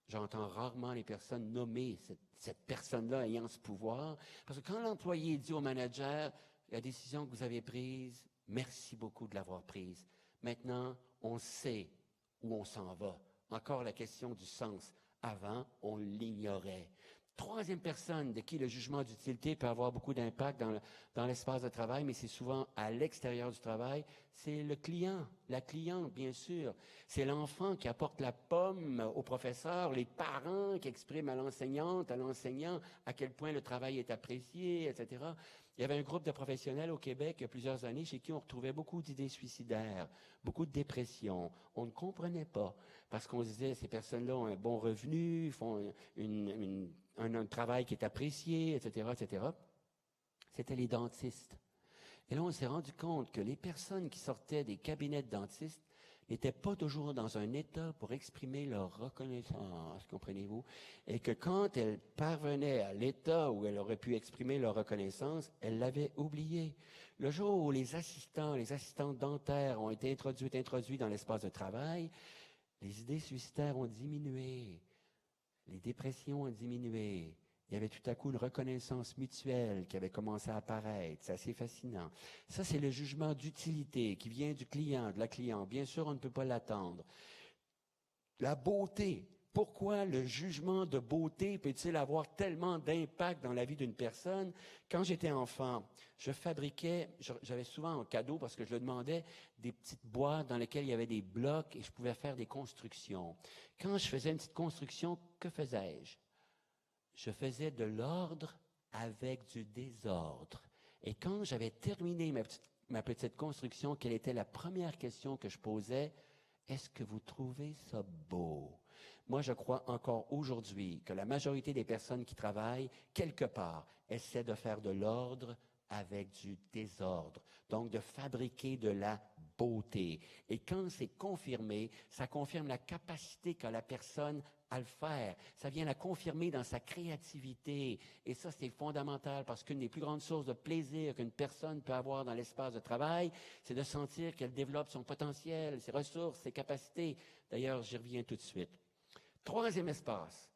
J'entends rarement les personnes nommer cette personne-là ayant ce pouvoir, parce que quand l'employé dit au manager, la décision que vous avez prise, merci beaucoup de l'avoir prise. Maintenant, on sait où on s'en va. Encore la question du sens. Avant, on l'ignorait. Troisième personne de qui le jugement d'utilité peut avoir beaucoup d'impact dans l'espace de travail, mais c'est souvent à l'extérieur du travail, c'est le client, la cliente, bien sûr. C'est l'enfant qui apporte la pomme au professeur, les parents qui expriment à l'enseignante, à l'enseignant, à quel point le travail est apprécié, etc. Il y avait un groupe de professionnels au Québec il y a plusieurs années chez qui on retrouvait beaucoup d'idées suicidaires, beaucoup de dépression. On ne comprenait pas parce qu'on se disait ces personnes-là ont un bon revenu, font un travail qui est apprécié, etc., etc. C'était les dentistes. Et là, on s'est rendu compte que les personnes qui sortaient des cabinets de dentistes n'étaient pas toujours dans un état pour exprimer leur reconnaissance, comprenez-vous? Et que quand elles parvenaient à l'état où elles auraient pu exprimer leur reconnaissance, elles l'avaient oublié. Le jour où les assistantes dentaires ont été introduits dans l'espace de travail, les idées suicidaires ont diminué, les dépressions ont diminué. Il y avait tout à coup une reconnaissance mutuelle qui avait commencé à apparaître. C'est assez fascinant. Ça, c'est le jugement d'utilité qui vient du client, de la cliente. Bien sûr, on ne peut pas l'attendre. La beauté. Pourquoi le jugement de beauté peut-il avoir tellement d'impact dans la vie d'une personne? Quand j'étais enfant, j'avais souvent en cadeau, parce que je le demandais, des petites boîtes dans lesquelles il y avait des blocs et je pouvais faire des constructions. Quand je faisais une petite construction, que faisais-je? Je faisais de l'ordre avec du désordre. Et quand j'avais terminé ma petite construction, quelle était la première question que je posais? Est-ce que vous trouvez ça beau? Moi, je crois encore aujourd'hui que la majorité des personnes qui travaillent, quelque part, essaient de faire de l'ordre avec du désordre. Donc, de fabriquer de la beauté. Et quand c'est confirmé, ça confirme la capacité qu'a la personne à le faire. Ça vient la confirmer dans sa créativité. Et ça, c'est fondamental parce qu'une des plus grandes sources de plaisir qu'une personne peut avoir dans l'espace de travail, c'est de sentir qu'elle développe son potentiel, ses ressources, ses capacités. D'ailleurs, j'y reviens tout de suite. Troisième espace.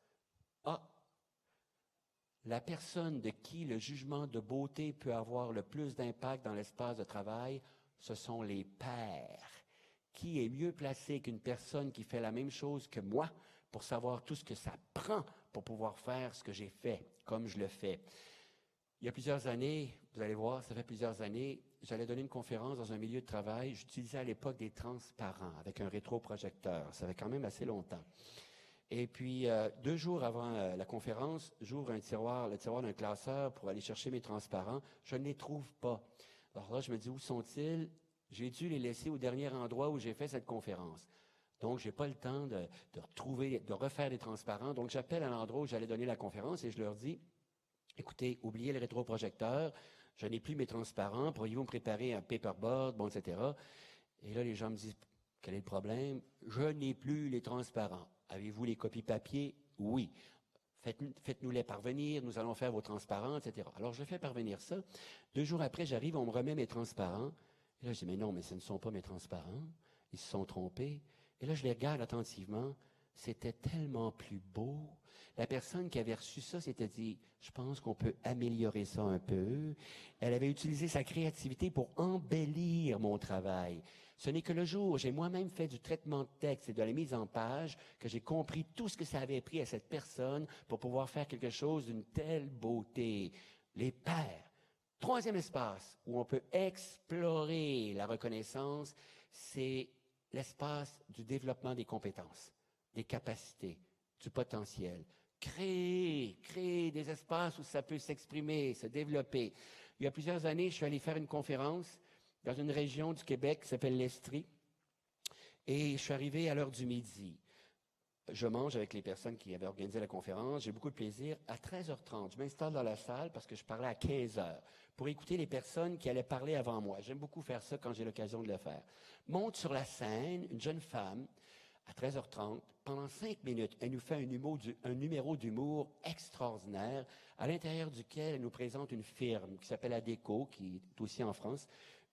La personne de qui le jugement de beauté peut avoir le plus d'impact dans l'espace de travail, ce sont les pairs. Qui est mieux placé qu'une personne qui fait la même chose que moi pour savoir tout ce que ça prend pour pouvoir faire ce que j'ai fait, comme je le fais? Il y a plusieurs années, vous allez voir, ça fait plusieurs années, j'allais donner une conférence dans un milieu de travail. J'utilisais à l'époque des transparents avec un rétroprojecteur. Ça fait quand même assez longtemps. Et puis, 2 jours avant la conférence, j'ouvre le tiroir d'un classeur pour aller chercher mes transparents. Je ne les trouve pas. Alors là, je me dis, où sont-ils? J'ai dû les laisser au dernier endroit où j'ai fait cette conférence. Donc, je n'ai pas le temps de refaire des transparents. Donc, j'appelle à l'endroit où j'allais donner la conférence et je leur dis, écoutez, oubliez le rétroprojecteur, je n'ai plus mes transparents, pourriez-vous me préparer un paperboard, bon, etc. Et là, les gens me disent, quel est le problème? Je n'ai plus les transparents. Avez-vous les copies papier? Oui. Faites-nous-les parvenir, nous allons faire vos transparents, etc. Alors, je fais parvenir ça. 2 jours après, j'arrive, on me remet mes transparents. Et là, je dis, mais non, mais ce ne sont pas mes transparents. Ils se sont trompés. Et là, je les regarde attentivement. C'était tellement plus beau. La personne qui avait reçu ça s'était dit, je pense qu'on peut améliorer ça un peu. Elle avait utilisé sa créativité pour embellir mon travail. Ce n'est que le jour où j'ai moi-même fait du traitement de texte et de la mise en page que j'ai compris tout ce que ça avait pris à cette personne pour pouvoir faire quelque chose d'une telle beauté. Les pairs. Troisième espace où on peut explorer la reconnaissance, c'est l'espace du développement des compétences, des capacités, du potentiel. créer des espaces où ça peut s'exprimer, se développer. Il y a plusieurs années, je suis allé faire une conférence dans une région du Québec qui s'appelle l'Estrie. Et je suis arrivé à l'heure du midi. Je mange avec les personnes qui avaient organisé la conférence. J'ai beaucoup de plaisir. À 13h30, je m'installe dans la salle parce que je parlais à 15h pour écouter les personnes qui allaient parler avant moi. J'aime beaucoup faire ça quand j'ai l'occasion de le faire. Monte sur la scène une jeune femme à 13h30. Pendant 5 minutes, elle nous fait un numéro d'humour extraordinaire à l'intérieur duquel elle nous présente une firme qui s'appelle Adéco, qui est aussi en France,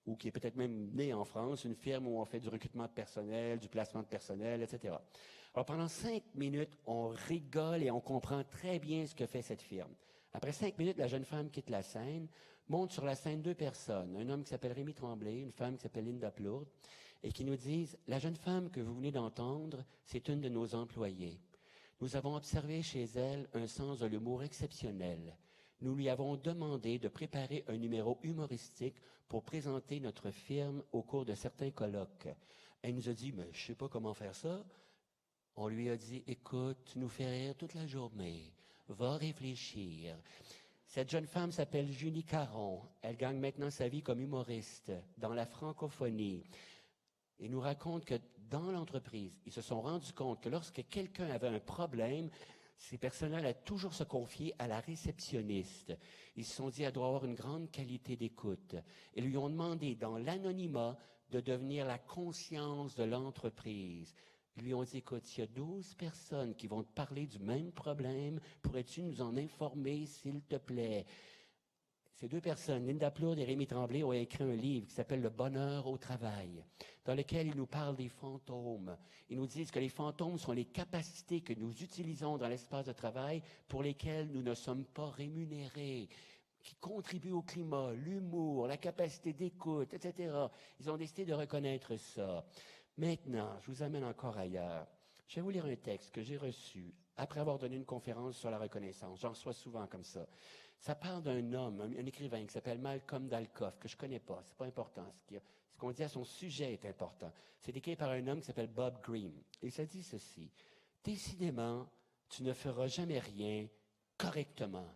ou qui est peut-être même née en France, une firme où on fait du recrutement de personnel, du placement de personnel, etc. Alors, pendant 5 minutes, on rigole et on comprend très bien ce que fait cette firme. Après 5 minutes, la jeune femme quitte la scène, monte sur la scène 2 personnes, un homme qui s'appelle Rémi Tremblay, une femme qui s'appelle Linda Plourde, et qui nous disent, la jeune femme que vous venez d'entendre, c'est une de nos employées. Nous avons observé chez elle un sens de l'humour exceptionnel. Nous lui avons demandé de préparer un numéro humoristique pour présenter notre firme au cours de certains colloques. Elle nous a dit, mais je ne sais pas comment faire ça. On lui a dit, écoute, tu nous fais rire toute la journée. Va réfléchir. Cette jeune femme s'appelle Julie Caron. Elle gagne maintenant sa vie comme humoriste dans la francophonie. Et nous raconte que dans l'entreprise, ils se sont rendus compte que lorsque quelqu'un avait un problème, ces personnes-là allaient toujours se confier à la réceptionniste. Ils se sont dit, elle doit avoir une grande qualité d'écoute. Et lui ont demandé, dans l'anonymat, de devenir la conscience de l'entreprise. Ils lui ont dit, écoute, s'il y a 12 personnes qui vont te parler du même problème, pourrais-tu nous en informer, s'il te plaît? Ces 2 personnes, Linda Plourde et Rémi Tremblay, ont écrit un livre qui s'appelle « Le bonheur au travail », dans lequel ils nous parlent des fantômes. Ils nous disent que les fantômes sont les capacités que nous utilisons dans l'espace de travail pour lesquelles nous ne sommes pas rémunérés, qui contribuent au climat, l'humour, la capacité d'écoute, etc. Ils ont décidé de reconnaître ça. Maintenant, je vous amène encore ailleurs. Je vais vous lire un texte que j'ai reçu après avoir donné une conférence sur la reconnaissance. J'en reçois souvent comme ça. Ça parle d'un homme, un écrivain qui s'appelle Malcolm Dalcoff, que je ne connais pas, c'est pas important. Ce qu'on dit à son sujet est important. C'est écrit par un homme qui s'appelle Bob Greene. Et ça dit ceci. Décidément, tu ne feras jamais rien correctement.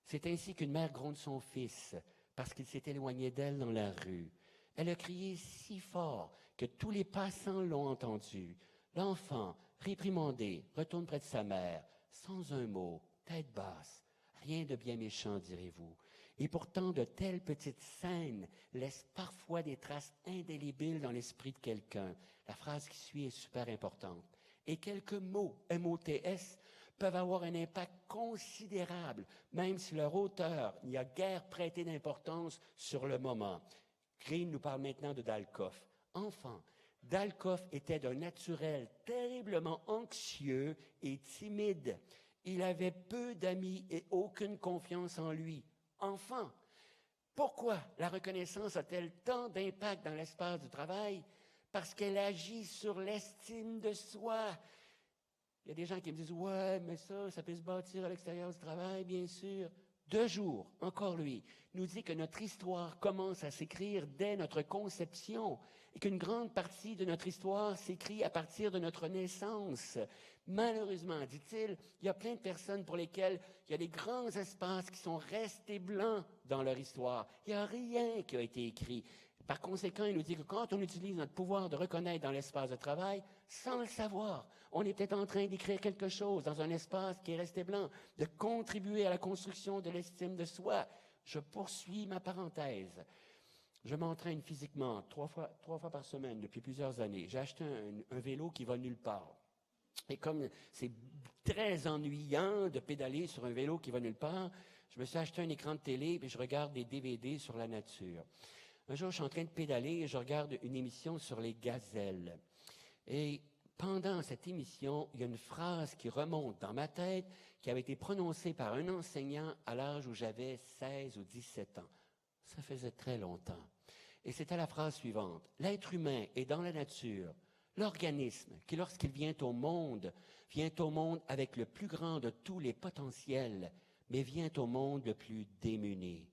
C'est ainsi qu'une mère gronde son fils parce qu'il s'est éloigné d'elle dans la rue. Elle a crié si fort que tous les passants l'ont entendu. L'enfant, réprimandé, retourne près de sa mère, sans un mot, tête basse. Rien de bien méchant, direz-vous. Et pourtant, de telles petites scènes laissent parfois des traces indélébiles dans l'esprit de quelqu'un. La phrase qui suit est super importante. Et quelques mots, MOTS, peuvent avoir un impact considérable, même si leur auteur n'y a guère prêté d'importance sur le moment. Greene nous parle maintenant de Dalcoff. Enfant, Dalcoff était d'un naturel terriblement anxieux et timide. Il avait peu d'amis et aucune confiance en lui. Enfant, pourquoi la reconnaissance a-t-elle tant d'impact dans l'espace du travail? Parce qu'elle agit sur l'estime de soi. Il y a des gens qui me disent, ouais, mais ça peut se bâtir à l'extérieur du travail, bien sûr. 2 jours, encore lui, nous dit que notre histoire commence à s'écrire dès notre conception et qu'une grande partie de notre histoire s'écrit à partir de notre naissance. Malheureusement, dit-il, il y a plein de personnes pour lesquelles il y a des grands espaces qui sont restés blancs dans leur histoire. Il n'y a rien qui a été écrit. Par conséquent, il nous dit que quand on utilise notre pouvoir de reconnaître dans l'espace de travail, sans le savoir, on est peut-être en train d'écrire quelque chose dans un espace qui est resté blanc, de contribuer à la construction de l'estime de soi. Je poursuis ma parenthèse. Je m'entraîne physiquement 3 fois par semaine depuis plusieurs années. J'ai acheté un vélo qui va nulle part. Et comme c'est très ennuyant de pédaler sur un vélo qui va nulle part, je me suis acheté un écran de télé et je regarde des DVD sur la nature. Un jour, je suis en train de pédaler et je regarde une émission sur les gazelles. Et pendant cette émission, il y a une phrase qui remonte dans ma tête qui avait été prononcée par un enseignant à l'âge où j'avais 16 ou 17 ans. Ça faisait très longtemps. Et c'était la phrase suivante. L'être humain est dans la nature, l'organisme qui, lorsqu'il vient au monde avec le plus grand de tous les potentiels, mais vient au monde le plus démuni.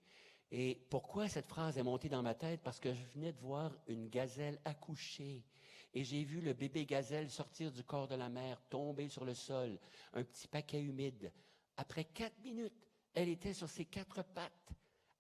Et pourquoi cette phrase est montée dans ma tête? Parce que je venais de voir une gazelle accoucher. Et j'ai vu le bébé gazelle sortir du corps de la mère, tomber sur le sol, un petit paquet humide. Après 4 minutes, elle était sur ses 4 pattes.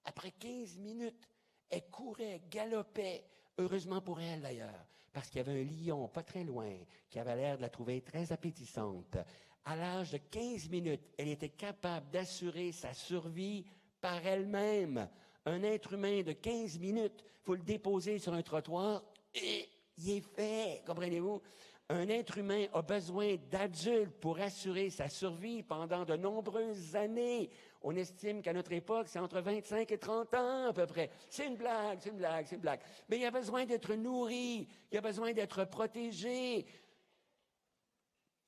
Après 15 minutes, elle courait, galopait. Heureusement pour elle, d'ailleurs, parce qu'il y avait un lion pas très loin qui avait l'air de la trouver très appétissante. À l'âge de 15 minutes, elle était capable d'assurer sa survie par elle-même. Un être humain de 15 minutes, il faut le déposer sur un trottoir et il est fait, comprenez-vous? Un être humain a besoin d'adultes pour assurer sa survie pendant de nombreuses années. On estime qu'à notre époque, c'est entre 25 et 30 ans à peu près. C'est une blague, c'est une blague, c'est une blague. Mais il y a besoin d'être nourri, il y a besoin d'être protégé.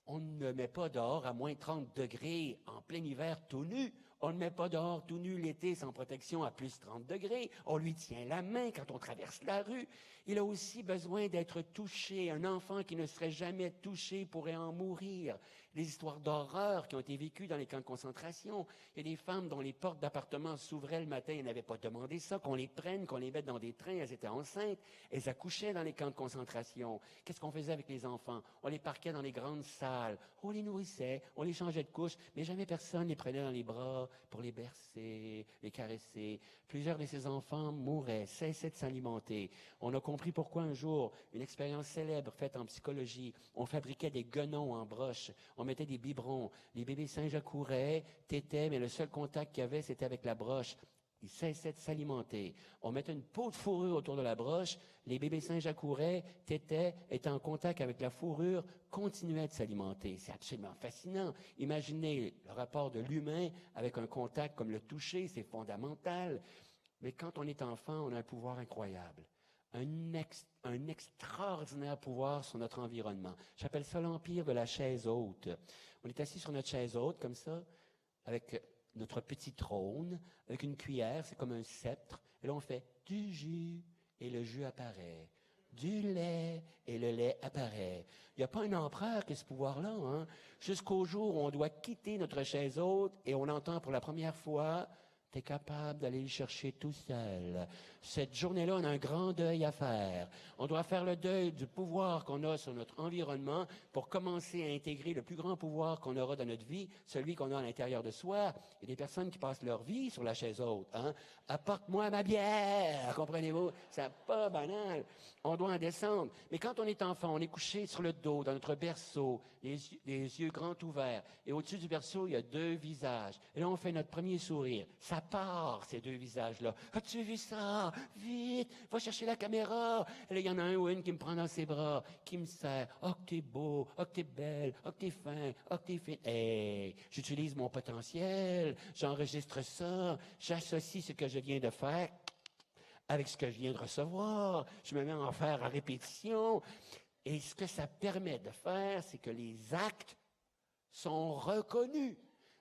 On ne met pas dehors à moins 30 degrés en plein hiver tout nu. On ne met pas dehors tout nu l'été sans protection à plus 30 degrés. On lui tient la main quand on traverse la rue. Il a aussi besoin d'être touché. Un enfant qui ne serait jamais touché pourrait en mourir. Les histoires d'horreur qui ont été vécues dans les camps de concentration. Il y a des femmes dont les portes d'appartement s'ouvraient le matin. Elles n'avaient pas demandé ça, qu'on les prenne, qu'on les mette dans des trains. Elles étaient enceintes. Elles accouchaient dans les camps de concentration. Qu'est-ce qu'on faisait avec les enfants? On les parquait dans les grandes salles. On les nourrissait, on les changeait de couche, mais jamais personne les prenait dans les bras pour les bercer, les caresser. Plusieurs de ces enfants mouraient, cessaient de s'alimenter. On a compris pourquoi un jour, une expérience célèbre faite en psychologie, on fabriquait des guenons en broche, on mettait des biberons, les bébés singes accouraient, tétaient, mais le seul contact qu'il y avait, c'était avec la broche. Ils cessaient de s'alimenter. On mettait une peau de fourrure autour de la broche, les bébés singes accouraient, tétaient, étaient en contact avec la fourrure, continuaient de s'alimenter. C'est absolument fascinant. Imaginez le rapport de l'humain avec un contact comme le toucher, c'est fondamental. Mais quand on est enfant, on a un pouvoir incroyable. Un extraordinaire pouvoir sur notre environnement. J'appelle ça l'empire de la chaise haute. On est assis sur notre chaise haute, comme ça, avec notre petit trône, avec une cuillère, c'est comme un sceptre. Et là, on fait du jus, et le jus apparaît. Du lait, et le lait apparaît. Il n'y a pas un empereur qui a ce pouvoir-là, hein? Jusqu'au jour où on doit quitter notre chaise haute, et on entend pour la première fois, tu es capable d'aller le chercher tout seul. Cette journée-là, on a un grand deuil à faire. On doit faire le deuil du pouvoir qu'on a sur notre environnement pour commencer à intégrer le plus grand pouvoir qu'on aura dans notre vie, celui qu'on a à l'intérieur de soi. Il y a des personnes qui passent leur vie sur la chaise haute. Hein? Apporte-moi ma bière, comprenez-vous? C'est pas banal. On doit en descendre. Mais quand on est enfant, on est couché sur le dos, dans notre berceau, les yeux grands ouverts. Et au-dessus du berceau, il y a 2 visages. Et là, on fait notre premier sourire. Ça part, ces 2 visages-là. As-tu vu ça? Vite, va chercher la caméra. Et là, il y en a un ou une qui me prend dans ses bras, qui me serre. Oh, que t'es beau, oh, que t'es belle, oh, que t'es fin, oh, que t'es fine. Hey, j'utilise mon potentiel, j'enregistre ça, j'associe ce que je viens de faire avec ce que je viens de recevoir. Je me mets à en faire à répétition. Et ce que ça permet de faire, c'est que les actes sont reconnus.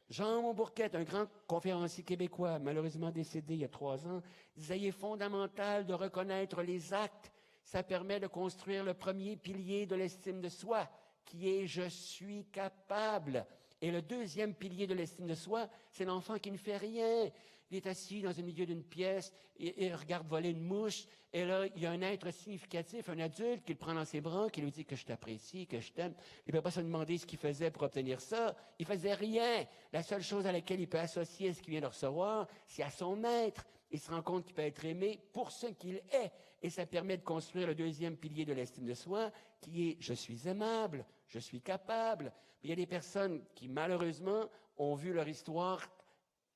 Jean Montbourquette, un grand conférencier québécois, malheureusement décédé il y a 3 ans, disait qu'il est fondamental de reconnaître les actes. Ça permet de construire le premier pilier de l'estime de soi, qui est « je suis capable ». Et le deuxième pilier de l'estime de soi, c'est l'enfant qui ne fait rien. Il est assis dans le milieu d'une pièce, il regarde voler une mouche, et là, il y a un être significatif, un adulte qui le prend dans ses bras, qui lui dit que je t'apprécie, que je t'aime. Il ne peut pas se demander ce qu'il faisait pour obtenir ça. Il faisait rien. La seule chose à laquelle il peut associer ce qu'il vient de recevoir, c'est à son maître. Il se rend compte qu'il peut être aimé pour ce qu'il est. Et ça permet de construire le deuxième pilier de l'estime de soi, qui est « je suis aimable, je suis capable ». Mais il y a des personnes qui, malheureusement, ont vu leur histoire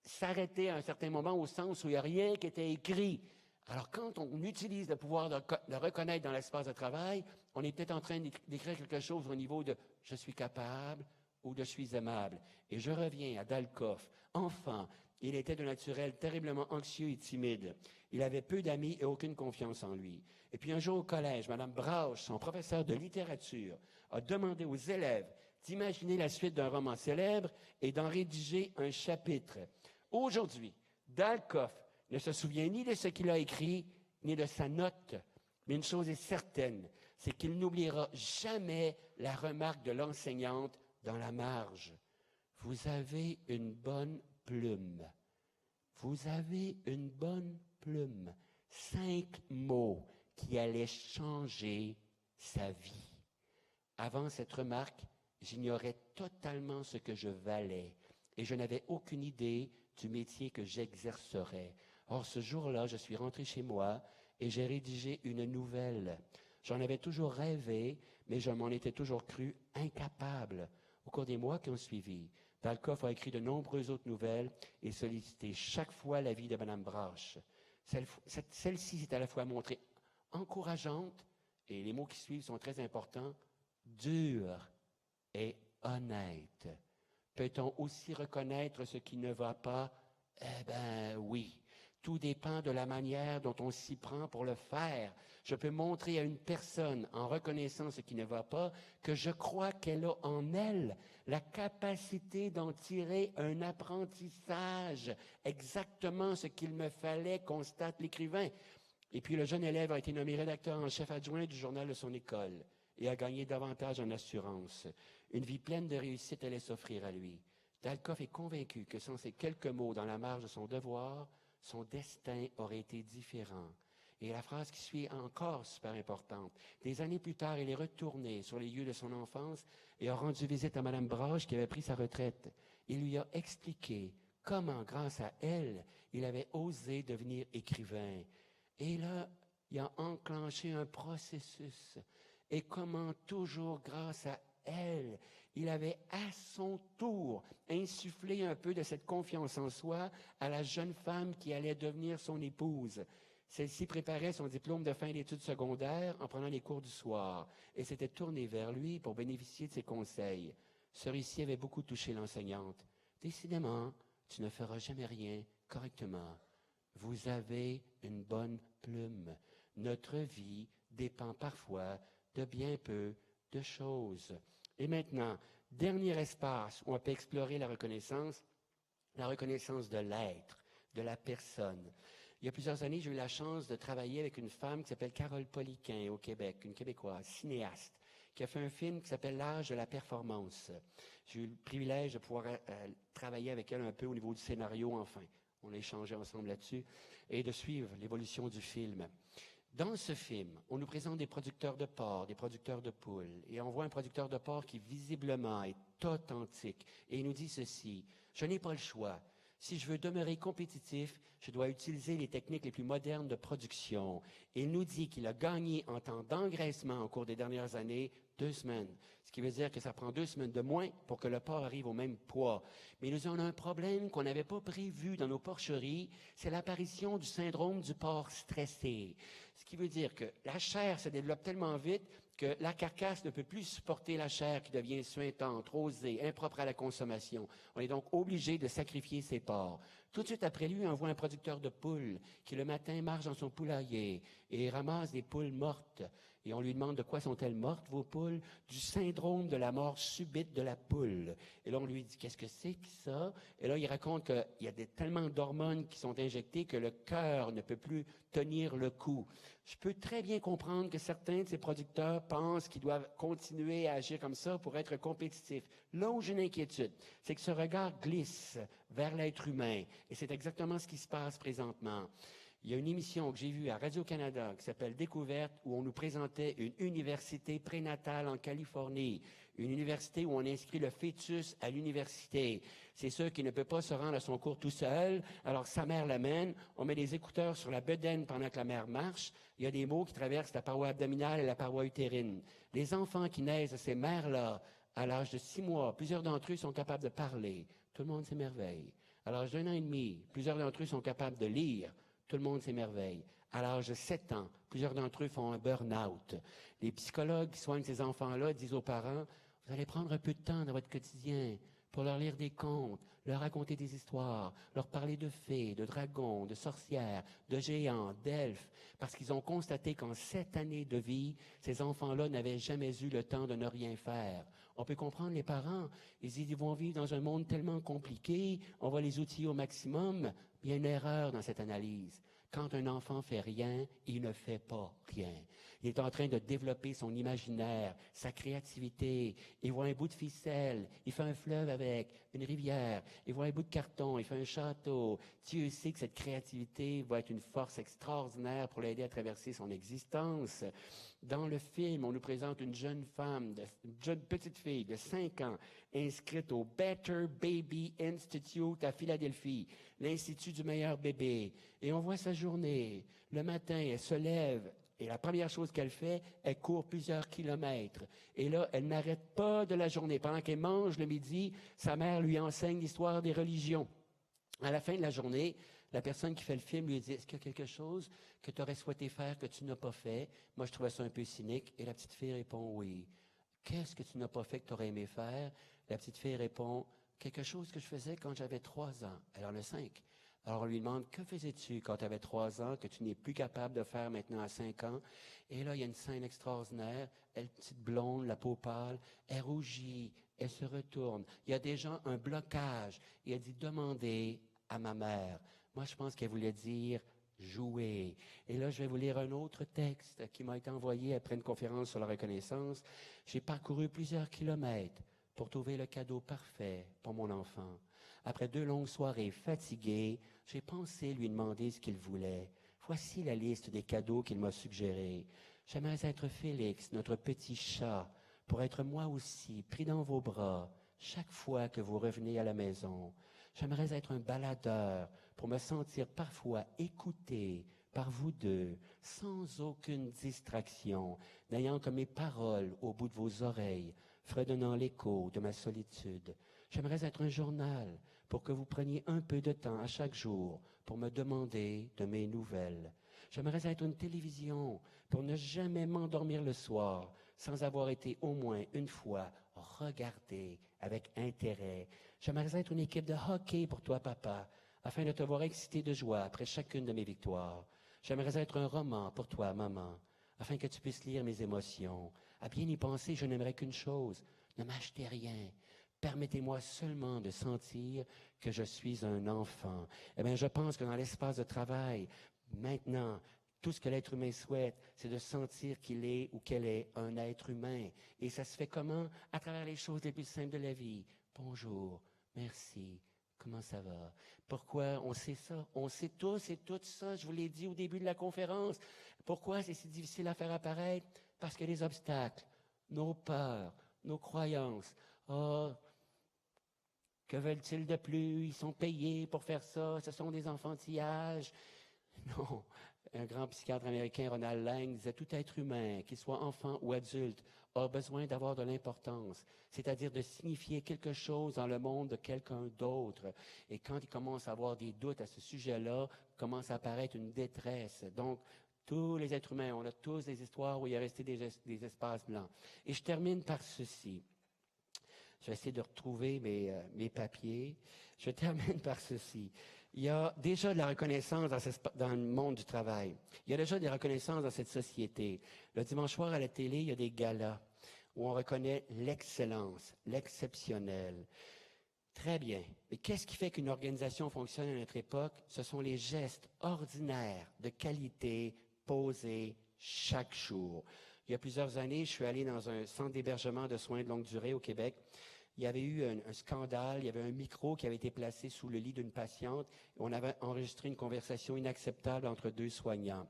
s'arrêter à un certain moment au sens où il n'y a rien qui était écrit. Alors, quand on utilise le pouvoir de reconnaître dans l'espace de travail, on est peut-être en train d'écrire quelque chose au niveau de « je suis capable » ou « je suis aimable ». Et je reviens à Dalcoff. Enfant, il était de naturel terriblement anxieux et timide. Il avait peu d'amis et aucune confiance en lui. Et puis un jour au collège, Mme Brauch, son professeur de littérature, a demandé aux élèves d'imaginer la suite d'un roman célèbre et d'en rédiger un chapitre. Aujourd'hui, Dalcoff ne se souvient ni de ce qu'il a écrit, ni de sa note. Mais une chose est certaine, c'est qu'il n'oubliera jamais la remarque de l'enseignante dans la marge. Vous avez une bonne plume. Vous avez une bonne plume. 5 mots qui allaient changer sa vie. Avant cette remarque, j'ignorais totalement ce que je valais et je n'avais aucune idée du métier que j'exercerais. Or, ce jour-là, je suis rentré chez moi et j'ai rédigé une nouvelle. J'en avais toujours rêvé, mais je m'en étais toujours cru incapable. Au cours des mois qui ont suivi, Dalcoff a écrit de nombreuses autres nouvelles et sollicité chaque fois l'avis de Mme Brache. Celle-ci s'est à la fois montrée encourageante, et les mots qui suivent sont très importants, dure et honnête. Peut-on aussi reconnaître ce qui ne va pas? Eh bien, oui. Tout dépend de la manière dont on s'y prend pour le faire. Je peux montrer à une personne, en reconnaissant ce qui ne va pas, que je crois qu'elle a en elle la capacité d'en tirer un apprentissage. Exactement ce qu'il me fallait, constate l'écrivain. Et puis le jeune élève a été nommé rédacteur en chef adjoint du journal de son école et a gagné davantage en assurance. Une vie pleine de réussite allait s'offrir à lui. Dalcoff est convaincu que sans ces quelques mots dans la marge de son devoir, son destin aurait été différent. Et la phrase qui suit est encore super importante. Des années plus tard, il est retourné sur les lieux de son enfance et a rendu visite à Mme Brache qui avait pris sa retraite. Il lui a expliqué comment, grâce à elle, il avait osé devenir écrivain. Et là, il a enclenché un processus. Et comment toujours grâce à elle, il avait à son tour insufflé un peu de cette confiance en soi à la jeune femme qui allait devenir son épouse. Celle-ci préparait son diplôme de fin d'études secondaires en prenant les cours du soir et s'était tournée vers lui pour bénéficier de ses conseils. Ce récit avait beaucoup touché l'enseignante. « Décidément, tu ne feras jamais rien correctement. Vous avez une bonne plume. Notre vie dépend parfois de bien peu de choses. » Et maintenant, dernier espace où on peut explorer la reconnaissance de l'être, de la personne. Il y a plusieurs années, j'ai eu la chance de travailler avec une femme qui s'appelle Carole Poliquin au Québec, une Québécoise, cinéaste, qui a fait un film qui s'appelle L'âge de la performance. J'ai eu le privilège de pouvoir travailler avec elle un peu au niveau du scénario, enfin. On a échangé ensemble là-dessus, et de suivre l'évolution du film. Dans ce film, on nous présente des producteurs de porc, des producteurs de poules, et on voit un producteur de porc qui visiblement est authentique, et il nous dit ceci: « Je n'ai pas le choix. Si je veux demeurer compétitif, je dois utiliser les techniques les plus modernes de production. » Et il nous dit qu'il a gagné en temps d'engraissement au cours des dernières années 2 semaines. Ce qui veut dire que ça prend 2 semaines de moins pour que le porc arrive au même poids. Mais nous avons un problème qu'on n'avait pas prévu dans nos porcheries, c'est l'apparition du syndrome du porc stressé. Ce qui veut dire que la chair se développe tellement vite que la carcasse ne peut plus supporter la chair qui devient suintante, rosée, impropre à la consommation. On est donc obligé de sacrifier ces porcs. Tout de suite après lui, on voit un producteur de poules qui le matin marche dans son poulailler et ramasse des poules mortes. Et on lui demande de quoi sont-elles mortes, vos poules? Du syndrome de la mort subite de la poule. Et là, on lui dit, qu'est-ce que c'est que ça? Et là, il raconte qu'il y a tellement d'hormones qui sont injectées que le cœur ne peut plus tenir le coup. Je peux très bien comprendre que certains de ces producteurs pensent qu'ils doivent continuer à agir comme ça pour être compétitifs. Là où j'ai une inquiétude, c'est que ce regard glisse vers l'être humain. Et c'est exactement ce qui se passe présentement. Il y a une émission que j'ai vue à Radio-Canada qui s'appelle Découverte, où on nous présentait une université prénatale en Californie, une université où on inscrit le fœtus à l'université. C'est sûr qu'il ne peut pas se rendre à son cours tout seul, alors sa mère l'amène, on met des écouteurs sur la bedaine pendant que la mère marche, il y a des mots qui traversent la paroi abdominale et la paroi utérine. Les enfants qui naissent de ces mères-là, à l'âge de 6 mois, plusieurs d'entre eux sont capables de parler. Tout le monde s'émerveille. À l'âge d'1 an et demi, plusieurs d'entre eux sont capables de lire. Tout le monde s'émerveille. À l'âge de 7 ans, plusieurs d'entre eux font un burn-out. Les psychologues qui soignent ces enfants-là disent aux parents, vous allez prendre un peu de temps dans votre quotidien pour leur lire des contes, leur raconter des histoires, leur parler de fées, de dragons, de sorcières, de géants, d'elfes, parce qu'ils ont constaté qu'en 7 années de vie, ces enfants-là n'avaient jamais eu le temps de ne rien faire. On peut comprendre les parents, ils disent ils vont vivre dans un monde tellement compliqué, on va les outiller au maximum. Il y a une erreur dans cette analyse. Quand un enfant fait rien, il ne fait pas rien. Il est en train de développer son imaginaire, sa créativité. Il voit un bout de ficelle, il fait un fleuve avec, une rivière. Il voit un bout de carton, il fait un château. Dieu sait que cette créativité va être une force extraordinaire pour l'aider à traverser son existence. Dans le film, on nous présente une jeune femme, une jeune petite fille de 5 ans, inscrite au Better Baby Institute à Philadelphie, l'Institut du meilleur bébé. Et on voit sa journée. Le matin, elle se lève et la première chose qu'elle fait, elle court plusieurs kilomètres. Et là, elle n'arrête pas de la journée. Pendant qu'elle mange le midi, sa mère lui enseigne l'histoire des religions. À la fin de la journée, la personne qui fait le film lui dit « Est-ce qu'il y a quelque chose que tu aurais souhaité faire que tu n'as pas fait? » Moi, je trouvais ça un peu cynique. Et la petite fille répond « Oui. » « Qu'est-ce que tu n'as pas fait que tu aurais aimé faire? » La petite fille répond « Quelque chose que je faisais quand j'avais 3 ans. » Elle en a 5. Alors, on lui demande « Que faisais-tu quand tu avais 3 ans que tu n'es plus capable de faire maintenant à 5 ans? » Et là, il y a une scène extraordinaire. Elle, petite blonde, la peau pâle, elle rougit, elle se retourne. Il y a déjà un blocage. Et elle dit « Demandez à ma mère. » Moi, je pense qu'elle voulait dire jouer. Et là, je vais vous lire un autre texte qui m'a été envoyé après une conférence sur la reconnaissance. J'ai parcouru plusieurs kilomètres pour trouver le cadeau parfait pour mon enfant. Après 2 longues soirées fatiguées, j'ai pensé lui demander ce qu'il voulait. Voici la liste des cadeaux qu'il m'a suggérés. J'aimerais être Félix, notre petit chat, pour être moi aussi pris dans vos bras chaque fois que vous revenez à la maison. J'aimerais être un baladeur pour me sentir parfois écouté par vous deux, sans aucune distraction, n'ayant que mes paroles au bout de vos oreilles, fredonnant l'écho de ma solitude. J'aimerais être un journal pour que vous preniez un peu de temps à chaque jour pour me demander de mes nouvelles. J'aimerais être une télévision pour ne jamais m'endormir le soir sans avoir été au moins une fois regardé avec intérêt. J'aimerais être une équipe de hockey pour toi, papa, afin de te voir excité de joie après chacune de mes victoires. J'aimerais être un roman pour toi, maman, afin que tu puisses lire mes émotions. À bien y penser, je n'aimerais qu'une chose, ne m'achetez rien. Permettez-moi seulement de sentir que je suis un enfant. Eh bien, je pense que dans l'espace de travail, maintenant, tout ce que l'être humain souhaite, c'est de sentir qu'il est ou qu'elle est un être humain. Et ça se fait comment? À travers les choses les plus simples de la vie. Bonjour, merci, comment ça va? Pourquoi on sait ça? On sait tous et toutes ça, je vous l'ai dit au début de la conférence. Pourquoi c'est si difficile à faire apparaître? Parce que les obstacles, nos peurs, nos croyances. Oh, que veulent-ils de plus? Ils sont payés pour faire ça, ce sont des enfantillages. Non, un grand psychiatre américain, Ronald Lang, disait « Tout être humain, qu'il soit enfant ou adulte, a besoin d'avoir de l'importance, c'est-à-dire de signifier quelque chose dans le monde de quelqu'un d'autre. » Et quand il commence à avoir des doutes à ce sujet-là, commence à apparaître une détresse. Donc, tous les êtres humains, on a tous des histoires où il est resté des espaces blancs. Et je termine par ceci. Je vais essayer de retrouver mes papiers. Je termine par ceci. Il y a déjà de la reconnaissance dans le monde du travail. Il y a déjà des reconnaissances dans cette société. Le dimanche soir à la télé, il y a des galas où on reconnaît l'excellence, l'exceptionnel. Très bien. Mais qu'est-ce qui fait qu'une organisation fonctionne à notre époque? Ce sont les gestes ordinaires de qualité posés chaque jour. Il y a plusieurs années, je suis allé dans un centre d'hébergement de soins de longue durée au Québec. Il y avait eu un scandale, il y avait un micro qui avait été placé sous le lit d'une patiente et on avait enregistré une conversation inacceptable entre 2 soignants.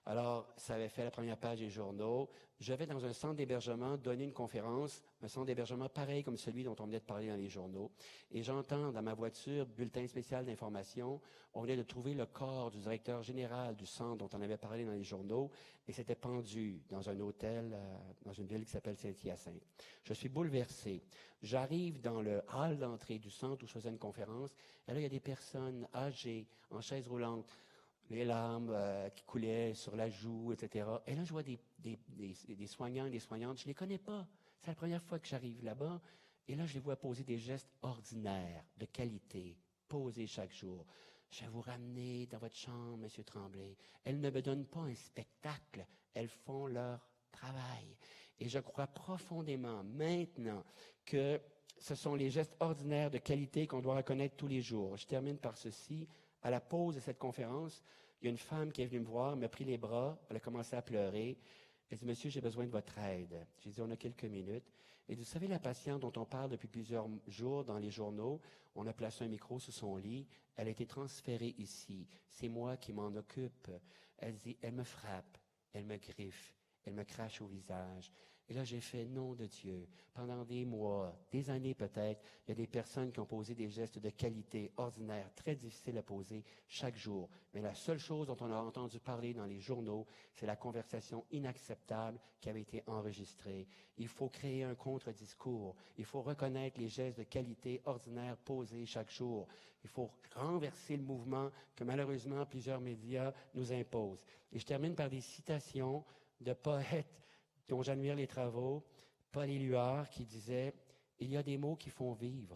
Alors, ça avait fait la première page des journaux. Je vais dans un centre d'hébergement donner une conférence, un centre d'hébergement pareil comme celui dont on venait de parler dans les journaux. Et j'entends dans ma voiture, bulletin spécial d'information, on venait de trouver le corps du directeur général du centre dont on avait parlé dans les journaux et c'était pendu dans un hôtel, dans une ville qui s'appelle Saint-Hyacinthe. Je suis bouleversé. J'arrive dans le hall d'entrée du centre où je faisais une conférence et là, il y a des personnes âgées, en chaise roulante, les larmes qui coulaient sur la joue, etc. Et là, je vois des soignants et des soignantes, je ne les connais pas. C'est la première fois que j'arrive là-bas. Et là, je les vois poser des gestes ordinaires, de qualité, posés chaque jour. Je vais vous ramener dans votre chambre, Monsieur Tremblay. Elles ne me donnent pas un spectacle, elles font leur travail. Et je crois profondément maintenant que ce sont les gestes ordinaires de qualité qu'on doit reconnaître tous les jours. Je termine par ceci. À la pause de cette conférence, il y a une femme qui est venue me voir, m'a pris les bras, elle a commencé à pleurer. Elle dit, monsieur, j'ai besoin de votre aide. J'ai dit, on a quelques minutes. Et vous savez, la patiente dont on parle depuis plusieurs jours dans les journaux, on a placé un micro sous son lit, elle a été transférée ici. C'est moi qui m'en occupe. Elle dit, elle me frappe, elle me griffe, elle me crache au visage. Et là, j'ai fait, nom de Dieu, pendant des mois, des années peut-être, il y a des personnes qui ont posé des gestes de qualité ordinaires, très difficiles à poser chaque jour. Mais la seule chose dont on a entendu parler dans les journaux, c'est la conversation inacceptable qui avait été enregistrée. Il faut créer un contre-discours. Il faut reconnaître les gestes de qualité ordinaires posés chaque jour. Il faut renverser le mouvement que malheureusement plusieurs médias nous imposent. Et je termine par des citations de poètes dont j'admire les travaux, Paul Éluard qui disait « Il y a des mots qui font vivre,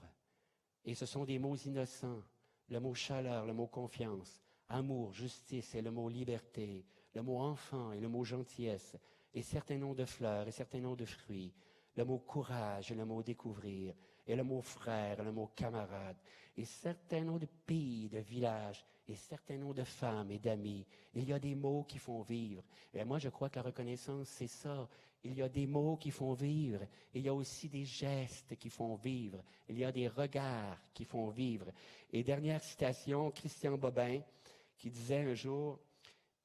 et ce sont des mots innocents, le mot chaleur, le mot confiance, amour, justice et le mot liberté, le mot enfant et le mot gentillesse, et certains noms de fleurs et certains noms de fruits, le mot courage et le mot découvrir, et le mot frère et le mot camarade, et certains noms de pays, de villages, et certains noms de femmes et d'amis. Il y a des mots qui font vivre. Et moi, je crois que la reconnaissance, c'est ça. Il y a des mots qui font vivre. Il y a aussi des gestes qui font vivre. Il y a des regards qui font vivre. Et dernière citation, Christian Bobin, qui disait un jour,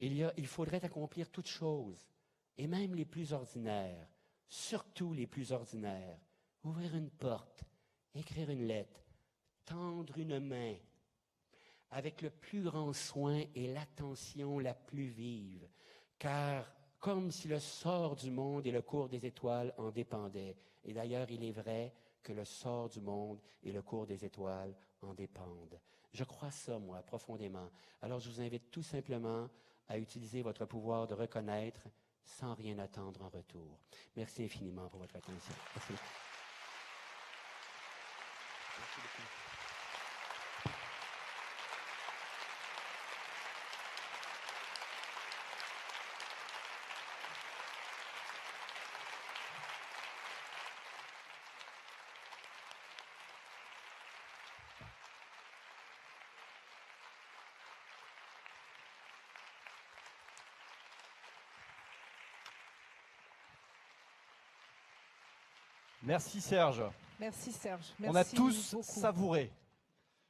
il faudrait accomplir toutes choses, et même les plus ordinaires, surtout les plus ordinaires. Ouvrir une porte, écrire une lettre, tendre une main, avec le plus grand soin et l'attention la plus vive, car comme si le sort du monde et le cours des étoiles en dépendaient. Et d'ailleurs, il est vrai que le sort du monde et le cours des étoiles en dépendent. Je crois ça, moi, profondément. Alors, je vous invite tout simplement à utiliser votre pouvoir de reconnaître sans rien attendre en retour. Merci infiniment pour votre attention. Merci beaucoup. Merci beaucoup. Merci Serge. Merci Serge. On a Merci tous beaucoup. savouré.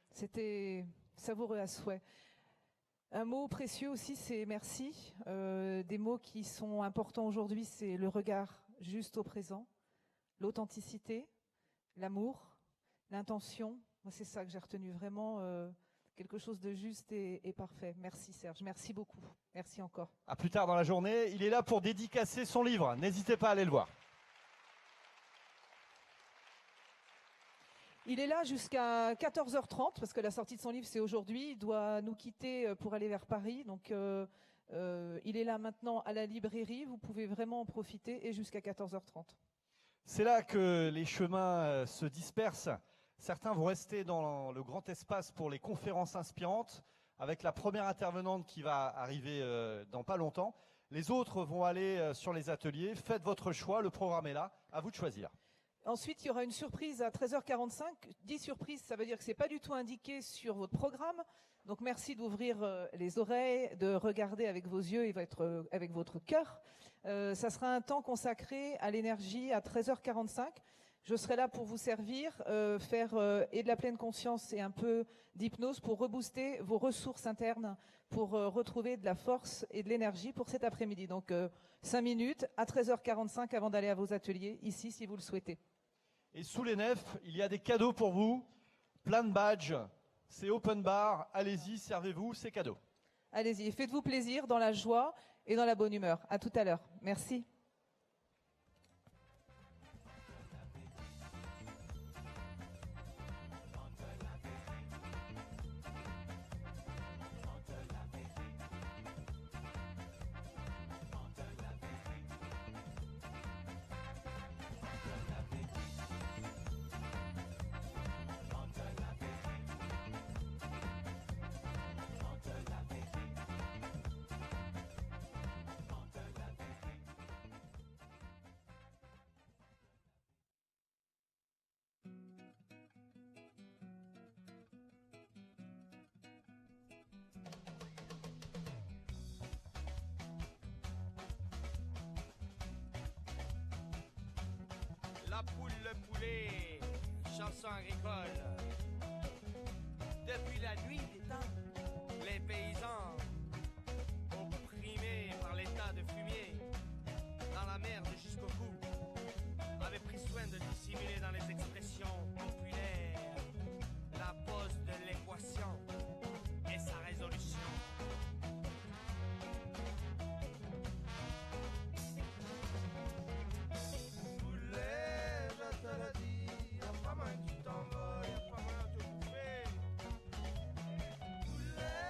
C'était savoureux à souhait. Un mot précieux aussi, c'est merci. Des mots qui sont importants aujourd'hui, c'est le regard juste au présent, l'authenticité, l'amour, l'intention. Moi, c'est ça que j'ai retenu, vraiment quelque chose de juste et parfait. Merci Serge, merci beaucoup. Merci encore. À plus tard dans la journée, il est là pour dédicacer son livre. N'hésitez pas à aller le voir. Il est là jusqu'à 14h30, parce que la sortie de son livre, c'est aujourd'hui. Il doit nous quitter pour aller vers Paris. Donc, il est là maintenant à la librairie. Vous pouvez vraiment en profiter et jusqu'à 14h30. C'est là que les chemins se dispersent. Certains vont rester dans le grand espace pour les conférences inspirantes, avec la première intervenante qui va arriver dans pas longtemps. Les autres vont aller sur les ateliers. Faites votre choix, le programme est là. À vous de choisir. Ensuite, il y aura une surprise à 13h45. 10 surprises, ça veut dire que ce n'est pas du tout indiqué sur votre programme. Donc merci d'ouvrir les oreilles, de regarder avec vos yeux et avec votre cœur. Ça sera un temps consacré à l'énergie à 13h45. Je serai là pour vous servir, faire et de la pleine conscience et un peu d'hypnose pour rebooster vos ressources internes, pour retrouver de la force et de l'énergie pour cet après-midi. Donc 5 minutes à 13h45 avant d'aller à vos ateliers, ici si vous le souhaitez. Et sous les nefs, il y a des cadeaux pour vous, plein de badges. C'est open bar, allez-y, servez-vous, c'est cadeau. Allez-y, faites-vous plaisir dans la joie et dans la bonne humeur. À tout à l'heure. Merci. La poule, le poulet, chanson agricole. Depuis la nuit des temps, les paysans, opprimés par l'état de fumier, dans la merde jusqu'au cou, avaient pris soin de dissimuler dans les expressions populaires la pose de l'équation et sa résolution. Poulet, je te le dis, y'a pas moyen que tu t'envoles, y'a pas moyen de te bouffer. Poulet,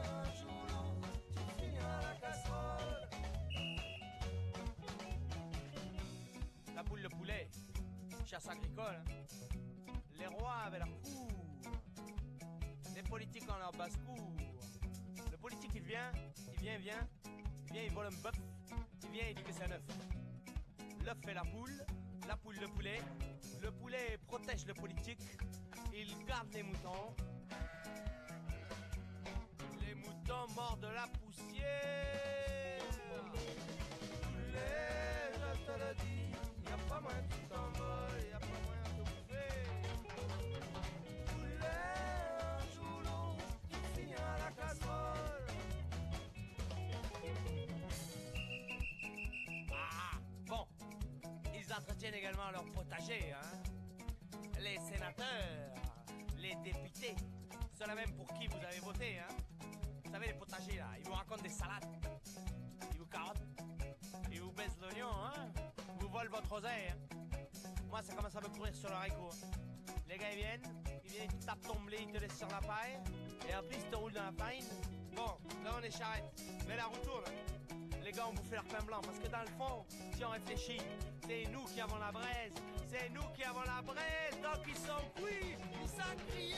un jour ou l'autre, tu finiras la casserole. La poule, le poulet, chasse agricole, hein. Les rois avaient leur cour, les politiques ont leur basse-cour. Le politique il vient, il vole un bœuf, il vient, il dit que c'est un œuf. L'œuf fait la poule le poulet protège le politique, il garde les moutons mordent de la poussière. Poulet, je te le dis, y'a pas moyen que tu t'envoles, y'a pas moyen de te bouffer. Poulet, un jour ou l'autre, tu finiras à la casserole. Ah, bon, ils entretiennent également leur potager, hein. Les sénateurs, les députés, ceux-là même pour qui vous avez voté, hein. Vous savez, les potagers, là, ils vous racontent des salades, ils vous carottent, ils vous baissent l'oignon, hein. Ils vous volent votre oseille, hein. Moi, ça commence à me courir sur le haricot. Les gars, ils viennent, ils te tapent ton blé, ils te laissent sur la paille, et en plus, ils te roulent dans la farine. Bon, là, on est charrette, mais la roue tourne. Les gars ont bouffé leur pain blanc, parce que dans le fond, si on réfléchit, c'est nous qui avons la braise, c'est nous qui avons la braise, donc ils sont cuits, ils sont criés.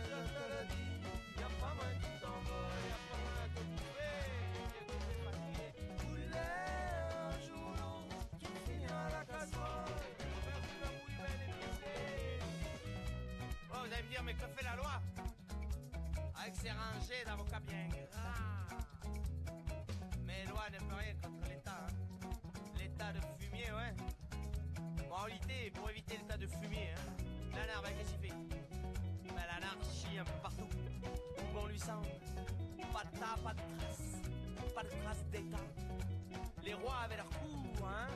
Je te le dis, y'a pas moyen que tu t'envoles, y'a pas moyen de te bouffer. Poulet, un jour ou l'autre, tu finiras à la casserole. Oh, vous allez me dire, mais que fait la loi? Avec ses rangées d'avocats bien gras. Mais loi ne peut rien contre l'État, hein. L'état de fumier, ouais. Moralité, pour éviter l'état de fumier, hein. L'anarchie, qu'est-ce qu'il fait? Ben, l'anarchie un peu partout. Où bon lui semble. Pas de tas, pas de traces d'État. Les rois avaient leur cour, hein.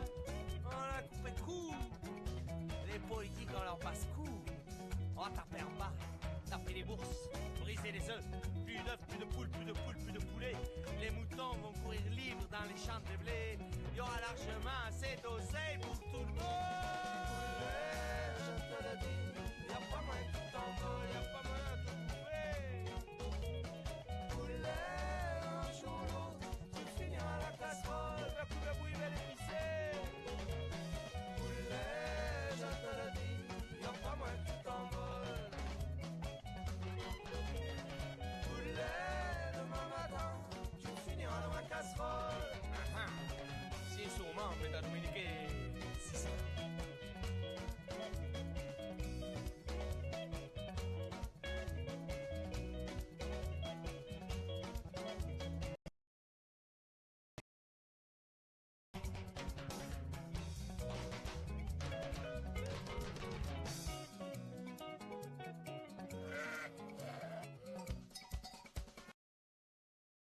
On a coupé court. Les politiques ont leur passe-cour. On va taper en bas, taper les bourses, briser les œufs. Plus d'œufs, plus de poules, plus de poules, plus de poulets. Les moutons vont courir libres dans les champs de blé. Il y aura largement assez d'eau